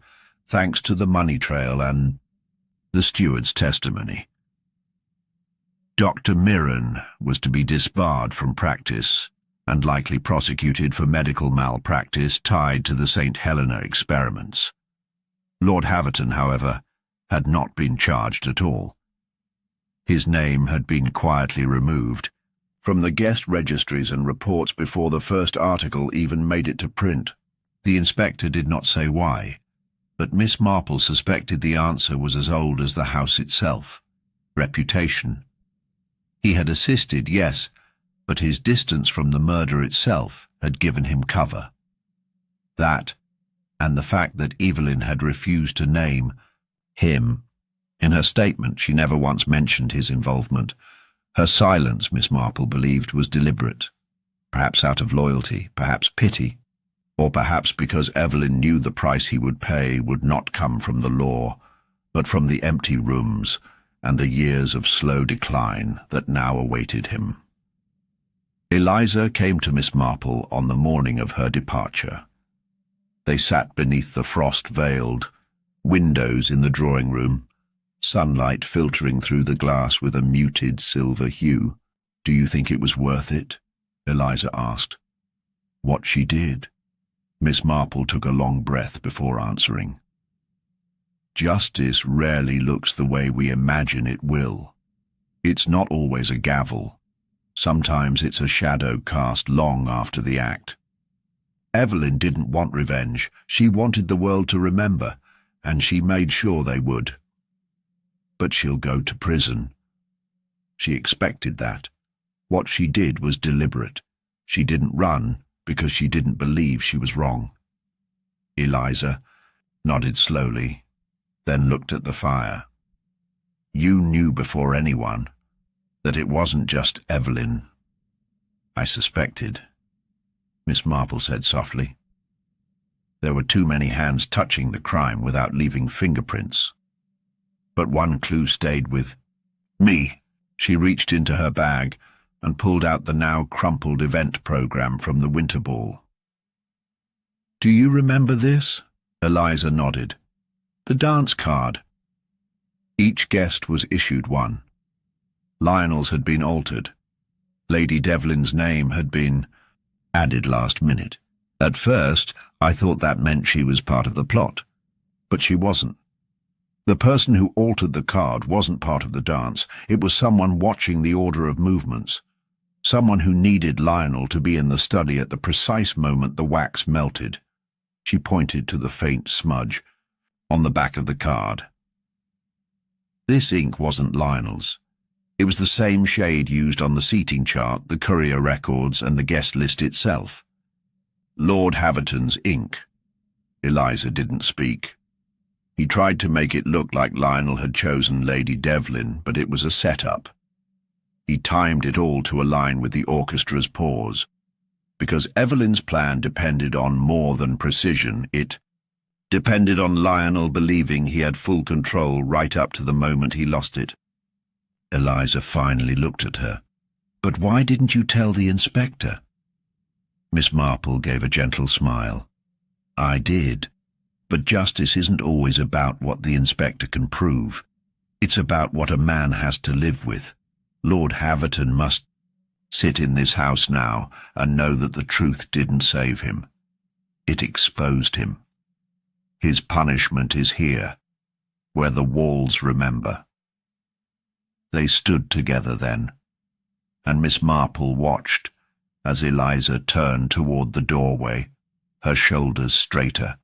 thanks to the money trail and the steward's testimony. Dr. Mirren was to be disbarred from practice and likely prosecuted for medical malpractice tied to the St. Helena experiments. Lord Havton, however, had not been charged at all. His name had been quietly removed from the guest registries and reports before the first article even made it to print. The inspector did not say why, but Miss Marple suspected the answer was as old as the house itself: reputation. He had assisted, yes, but his distance from the murder itself had given him cover. That, and the fact that Evelyn had refused to name him. In her statement, she never once mentioned his involvement. Her silence, Miss Marple believed, was deliberate, perhaps out of loyalty, perhaps pity, or perhaps because Evelyn knew the price he would pay would not come from the law, but from the empty rooms and the years of slow decline that now awaited him. Eliza came to Miss Marple on the morning of her departure. They sat beneath the frost-veiled windows in the drawing-room, sunlight filtering through the glass with a muted silver hue. "Do you think it was worth it?" Eliza asked. "What she did?" Miss Marple took a long breath before answering. "Justice rarely looks the way we imagine it will. It's not always a gavel. Sometimes it's a shadow cast long after the act. Evelyn didn't want revenge. She wanted the world to remember, and she made sure they would. But she'll go to prison. She expected that. What she did was deliberate. She didn't run because she didn't believe she was wrong." Eliza nodded slowly, then looked at the fire. "You knew before anyone that it wasn't just Evelyn." "I suspected," Miss Marple said softly. There were too many hands touching the crime without leaving fingerprints. But one clue stayed with me. She reached into her bag and pulled out the now crumpled event program from the winter ball. "Do you remember this?" Eliza nodded. "The dance card." Each guest was issued one. Lionel's had been altered. Lady Develin's name had been added last minute. At first, I thought that meant she was part of the plot, but she wasn't. The person who altered the card wasn't part of the dance. It was someone watching the order of movements, someone who needed Lionel to be in the study at the precise moment the wax melted. She pointed to the faint smudge on the back of the card. This ink wasn't Lionel's. It was the same shade used on the seating chart, the courier records, and the guest list itself. Lord Havton's ink. Eliza didn't speak. He tried to make it look like Lionel had chosen Lady Develin, but it was a setup. He timed it all to align with the orchestra's pause. Because Evelyn's plan depended on more than precision, it depended on Lionel believing he had full control right up to the moment he lost it. Eliza finally looked at her. "But why didn't you tell the inspector?" Miss Marple gave a gentle smile. "I did. But justice isn't always about what the inspector can prove. It's about what a man has to live with. Lord Havton must sit in this house now and know that the truth didn't save him. It exposed him. His punishment is here, where the walls remember." They stood together then, and Miss Marple watched as Eliza turned toward the doorway, her shoulders straighter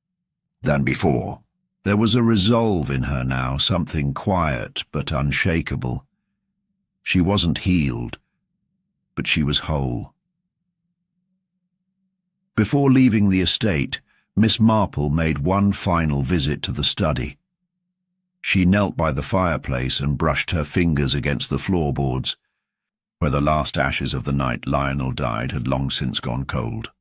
than before. There was a resolve in her now, something quiet but unshakable. She wasn't healed, but she was whole. Before leaving the estate, Miss Marple made one final visit to the study. She knelt by the fireplace and brushed her fingers against the floorboards, where the last ashes of the night Lionel died had long since gone cold.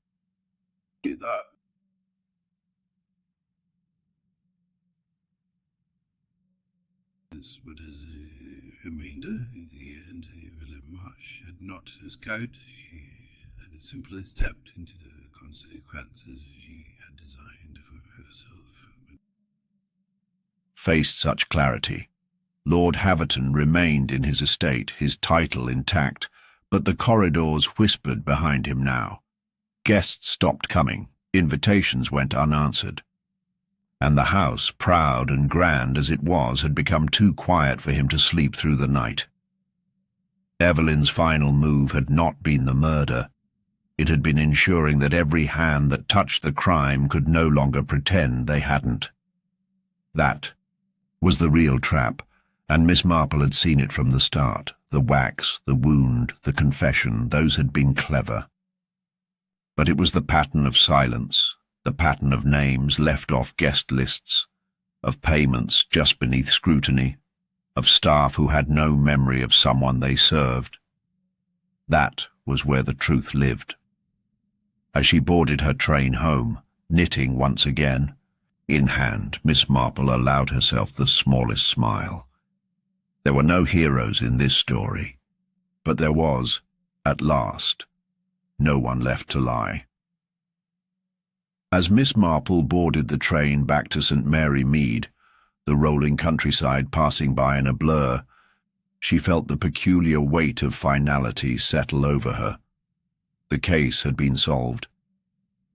But as a remainder, in the end, Evelyn Marsh had not escaped. She had simply stepped into the consequences she had designed for herself. Faced such clarity, Lord Havton remained in his estate, his title intact, but the corridors whispered behind him now. Guests stopped coming, invitations went unanswered. And the house, proud and grand as it was, had become too quiet for him to sleep through the night. Evelyn's final move had not been the murder. It had been ensuring that every hand that touched the crime could no longer pretend they hadn't. That was the real trap, and Miss Marple had seen it from the start. The wax, the wound, the confession, those had been clever. But it was the pattern of silence, the pattern of names left off guest lists, of payments just beneath scrutiny, of staff who had no memory of someone they served. That was where the truth lived. As she boarded her train home, knitting once again, in hand, Miss Marple allowed herself the smallest smile. There were no heroes in this story, but there was, at last, no one left to lie. As Miss Marple boarded the train back to St. Mary Mead, the rolling countryside passing by in a blur, she felt the peculiar weight of finality settle over her. The case had been solved.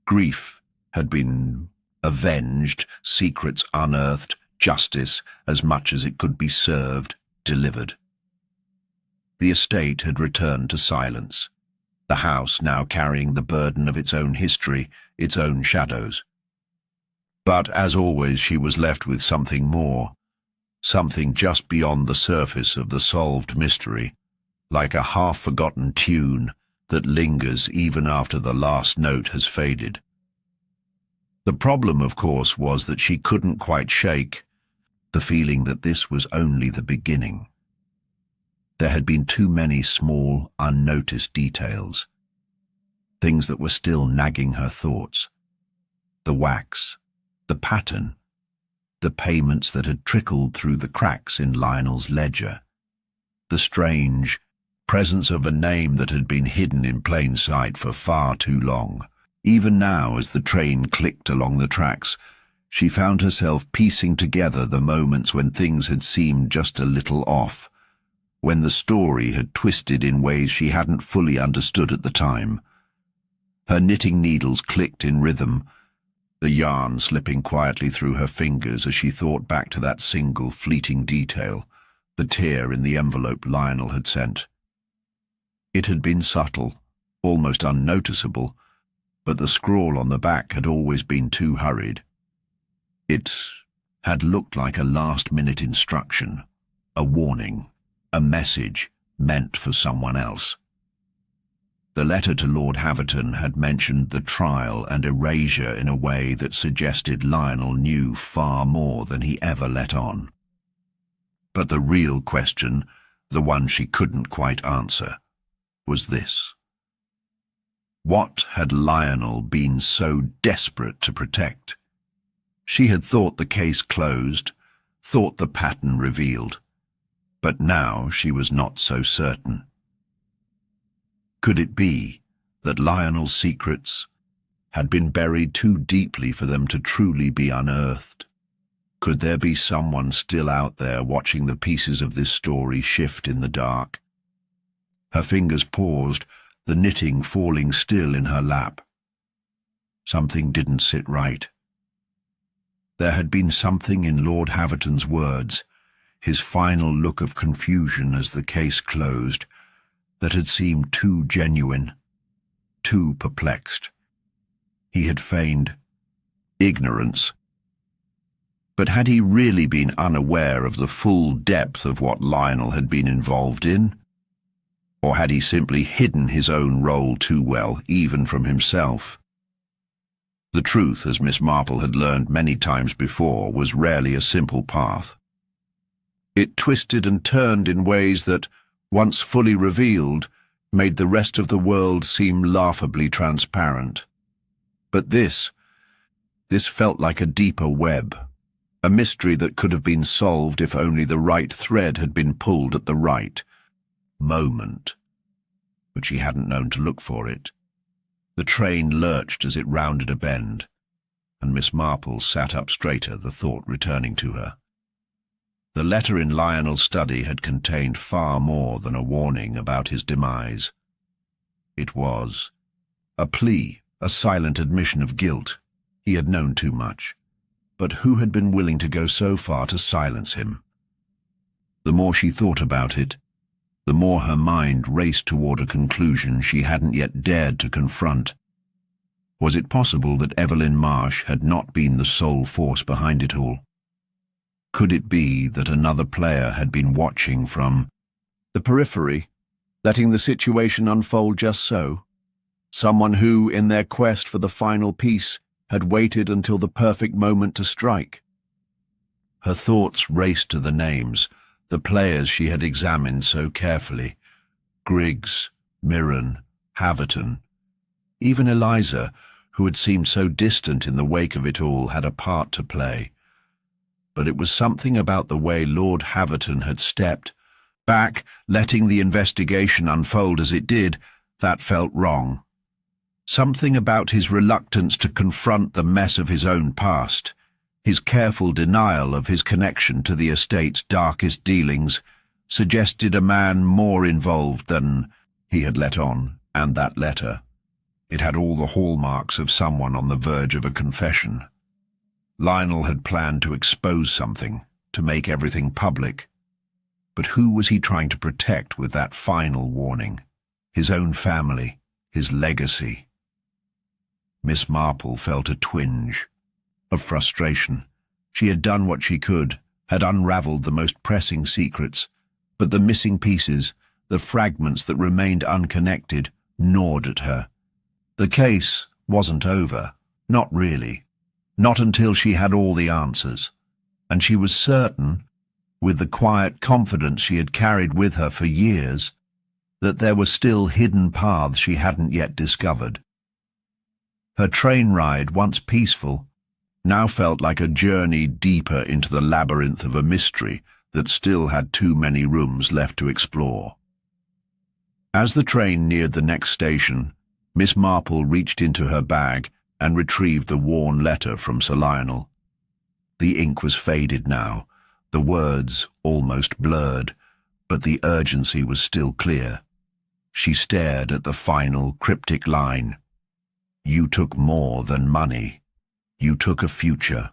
Grief had been avenged, secrets unearthed, justice, as much as it could be served, delivered. The estate had returned to silence, the house now carrying the burden of its own history, its own shadows. But, as always, she was left with something more, something just beyond the surface of the solved mystery, like a half-forgotten tune that lingers even after the last note has faded. The problem, of course, was that she couldn't quite shake the feeling that this was only the beginning. There had been too many small, unnoticed details, things that were still nagging her thoughts. The wax, the pattern, the payments that had trickled through the cracks in Lionel's ledger, the strange presence of a name that had been hidden in plain sight for far too long. Even now, as the train clicked along the tracks, she found herself piecing together the moments when things had seemed just a little off, when the story had twisted in ways she hadn't fully understood at the time. Her knitting needles clicked in rhythm, the yarn slipping quietly through her fingers as she thought back to that single fleeting detail, the tear in the envelope Lionel had sent. It had been subtle, almost unnoticeable, but the scrawl on the back had always been too hurried. It had looked like a last-minute instruction, a warning, a message meant for someone else. The letter to Lord Havton had mentioned the trial and erasure in a way that suggested Lionel knew far more than he ever let on. But the real question, the one she couldn't quite answer, was this. What had Lionel been so desperate to protect? She had thought the case closed, thought the pattern revealed, but now she was not so certain. Could it be that Lionel's secrets had been buried too deeply for them to truly be unearthed? Could there be someone still out there watching the pieces of this story shift in the dark? Her fingers paused, the knitting falling still in her lap. Something didn't sit right. There had been something in Lord Havton's words, his final look of confusion as the case closed, that had seemed too genuine, too perplexed. He had feigned ignorance. But had he really been unaware of the full depth of what Lionel had been involved in? Or had he simply hidden his own role too well, even from himself? The truth, as Miss Marple had learned many times before, was rarely a simple path. It twisted and turned in ways that, once fully revealed, made the rest of the world seem laughably transparent. But this felt like a deeper web, a mystery that could have been solved if only the right thread had been pulled at the right moment. But she hadn't known to look for it. The train lurched as it rounded a bend, and Miss Marple sat up straighter, the thought returning to her. The letter in Lionel's study had contained far more than a warning about his demise. It was a plea, a silent admission of guilt. He had known too much. But who had been willing to go so far to silence him? The more she thought about it, the more her mind raced toward a conclusion she hadn't yet dared to confront. Was it possible that Evelyn Marsh had not been the sole force behind it all? Could it be that another player had been watching from the periphery, letting the situation unfold just so? Someone who, in their quest for the final piece, had waited until the perfect moment to strike? Her thoughts raced to the names, the players she had examined so carefully. Griggs, Mirren, Havton. Even Eliza, who had seemed so distant in the wake of it all, had a part to play. But it was something about the way Lord Havton had stepped back, letting the investigation unfold as it did, that felt wrong. Something about his reluctance to confront the mess of his own past, his careful denial of his connection to the estate's darkest dealings, suggested a man more involved than he had let on. And that letter, it had all the hallmarks of someone on the verge of a confession. Lionel had planned to expose something, to make everything public. But who was he trying to protect with that final warning? His own family, his legacy. Miss Marple felt a twinge of frustration. She had done what she could, had unravelled the most pressing secrets, but the missing pieces, the fragments that remained unconnected, gnawed at her. The case wasn't over, not really. Not until she had all the answers, and she was certain, with the quiet confidence she had carried with her for years, that there were still hidden paths she hadn't yet discovered. Her train ride, once peaceful, now felt like a journey deeper into the labyrinth of a mystery that still had too many rooms left to explore. As the train neared the next station, Miss Marple reached into her bag and retrieved the worn letter from Sir Lionel. The ink was faded now, the words almost blurred, but the urgency was still clear. She stared at the final cryptic line. "You took more than money. You took a future."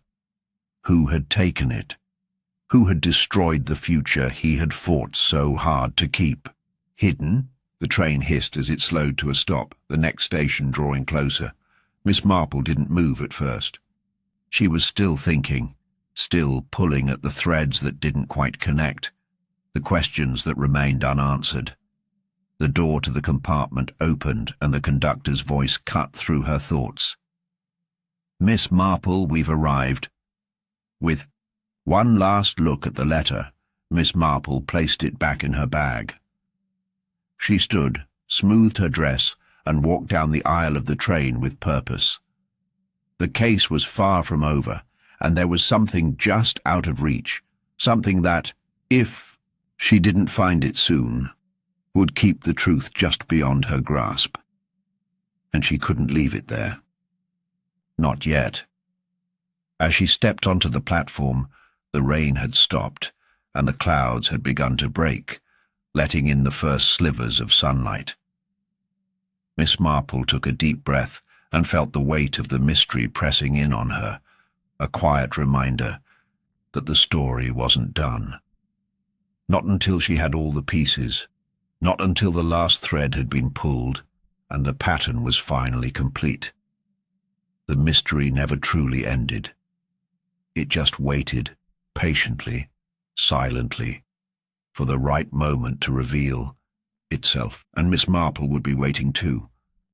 Who had taken it? Who had destroyed the future he had fought so hard to keep? Hidden? The train hissed as it slowed to a stop, the next station drawing closer. Miss Marple didn't move at first. She was still thinking, still pulling at the threads that didn't quite connect, the questions that remained unanswered. The door to the compartment opened and the conductor's voice cut through her thoughts. "Miss Marple, we've arrived." With one last look at the letter, Miss Marple placed it back in her bag. She stood, smoothed her dress, and walked down the aisle of the train with purpose. The case was far from over, and there was something just out of reach, something that, if she didn't find it soon, would keep the truth just beyond her grasp. And she couldn't leave it there. Not yet. As she stepped onto the platform, the rain had stopped, and the clouds had begun to break, letting in the first slivers of sunlight. Miss Marple took a deep breath and felt the weight of the mystery pressing in on her, a quiet reminder that the story wasn't done. Not until she had all the pieces, not until the last thread had been pulled and the pattern was finally complete. The mystery never truly ended. It just waited, patiently, silently, for the right moment to reveal itself, and Miss Marple would be waiting too.